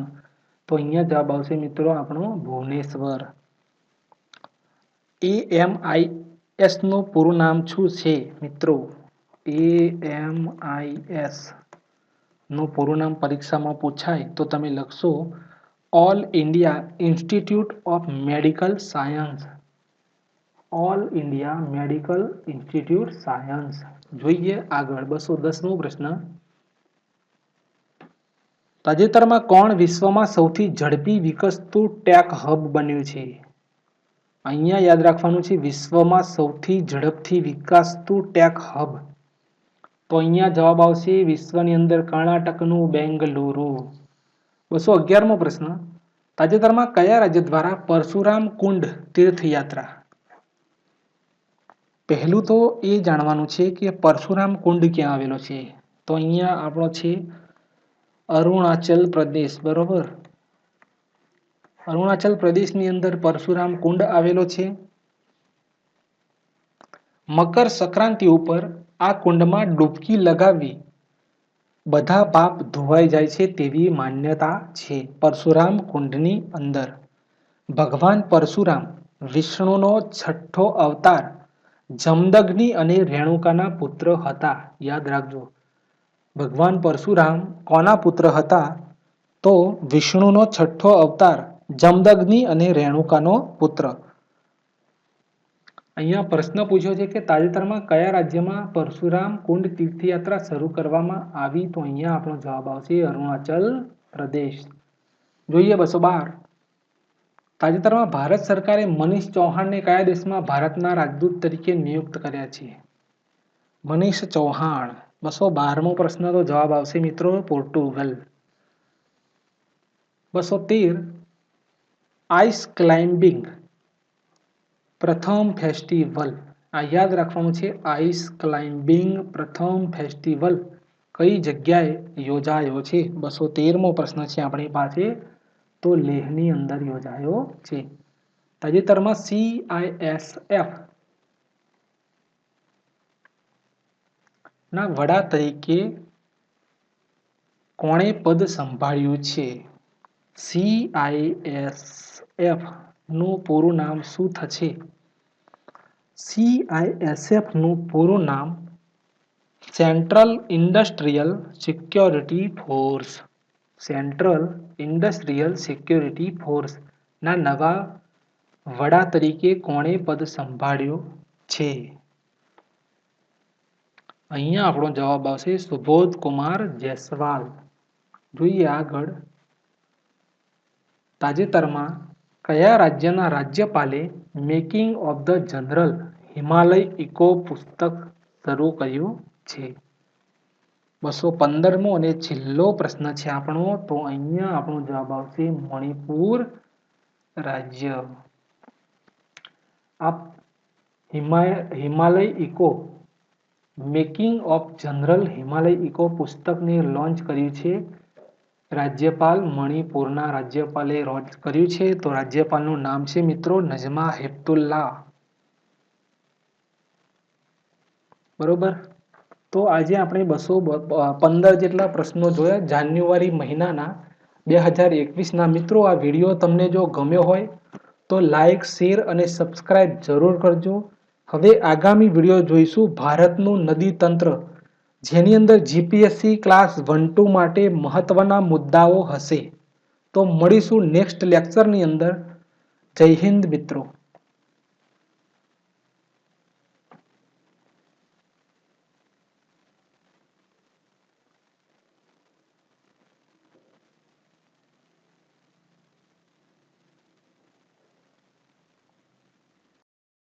તો અહીંયા જવાબ આવશે મિત્રો આપણો ભુવનેશ્વર. AMIS નું પૂરું નામ શું છે મિત્રો? AMIS નું પૂરું નામ પરીક્ષામાં પૂછાય તો તમે લખશો all India institute of medical science. All India medical institute science. જોઈએ આગળ. 210મો પ્રશ્ન. તાજેતરમાં કોણ વિશ્વમાં સૌથી ઝડપી વિકસતું ટેક હબ બન્યું છે? અહીંયા યાદ રાખવાનું છે વિશ્વમાં સૌથી ઝડપથી વિકાસતું ટેક હબ, તો અહીંયા જવાબ આવશે વિશ્વની અંદર કર્ણાટકનું બેંગલુરુ. 211મો પ્રશ્ન. તાજેતરમાં કયા રાજ્ય દ્વારા પરશુરામ કુંડ તીર્થયાત્રા? પહેલું તો એ જાણવાનું છે કે પરશુરામ કુંડ ક્યાં આવેલો છે, તો અહીંયા આપણો છે અરુણાચલ પ્રદેશ. બરોબર, અરુણાચલ પ્રદેશની અંદર પરશુરામ કુંડ આવેલો છે. મકર સંક્રાંતિ ઉપર આ કુંડમાં ડૂબકી લગાવવી બધા પાપ ધોવાઈ જાય છે તેવી માન્યતા છે. પરશુરામ કુંડની અંદર ભગવાન પરશુરામ વિષ્ણુનો છઠ્ઠો અવતાર જમદગ્નિ અને રેણુકાના પુત્ર હતા. યાદ રાખજો, ભગવાન પરશુરામ કોના પુત્ર હતા? તો વિષ્ણુનો છઠ્ઠો અવતાર જમદગ્નિ અને રેણુકાનો પુત્ર. અહીંયા પ્રશ્ન પૂછ્યો છે કે તાજેતરમાં કયા રાજ્યમાં પરશુરામ કુંડ તીર્થયાત્રા શરૂ કરવામાં આવી? તો અહીંયા આપણો જવાબ આવશે અરુણાચલ પ્રદેશ. જોઈએ 212. તાજેતરમાં ભારત સરકારે મનીષ ચૌહાણને કયા દેશમાં ભારતના રાજદૂત તરીકે નિયુક્ત કર્યા છે? મનીષ ચૌહાણ 212મો પ્રશ્ન તો જવાબ આવશે મિત્રો પોર્ટુગલ. 213 આઈસ ક્લાઇમ્બિંગ પ્રથમ ફેસ્ટિવલ. આ યાદ રાખવાનું છે. આઈસ ક્લાઇમ્બિંગ પ્રથમ ફેસ્ટિવલ કઈ જગ્યાએ યોજાયો છે? 213મો પ્રશ્ન છે આપણી પાસે. તો લેહની અંદર યોજાયો છે. તાજેતરમાં CISF ના વડા તરીકે કોણે પદ સંભાળ્યું છે? CISF નું પૂરું નામ શું થશે? CISF નું પૂરું નામ central industrial security force. Central industrial security force ના નવા વડા તરીકે કોણે પદ સંભાળ્યું છે? અહીંયા આપણો જવાબ આવશે સુબોધ કુમાર જયસ્વાલ. જોઈએ આગળ. તાજેતરમાં કયા રાજ્યના રાજ્યપાલે making of the general Himalaya echo પુસ્તક શરૂ કર્યું છે? 215મો અને છેલ્લો પ્રશ્ન છે આપણો. તો અહીંયા આપણો જવાબ આવશે મણિપુર રાજ્ય. આ Himalaya echo making of general Himalaya echo પુસ્તકને લોન્ચ કર્યું છે રાજ્યપાલ મણિપુરના રાજ્યપાલે લોન્ચ કર્યું છે. તો રાજ્યપાલનું નામ છે મિત્રો નજમા હેપતુલ્લા. બરોબર. તો આજે આપણે 215 જેટલા પ્રશ્નો જોયા જાન્યુઆરી મહિનાના 2021ના. મિત્રો આ વિડીયો તમને જો ગમ્યો હોય તો લાઈક, શેર અને સબસ્ક્રાઇબ જરૂર કરજો. હવે આગામી વિડીયો જોઈશું ભારતનું નદી તંત્ર, જેની અંદર જીપીએસસી ક્લાસ 1-2 માટે મહત્વના મુદ્દાઓ હશે. તો મળીશું નેક્સ્ટ લેક્ચરની અંદર. જય હિન્દ મિત્રો.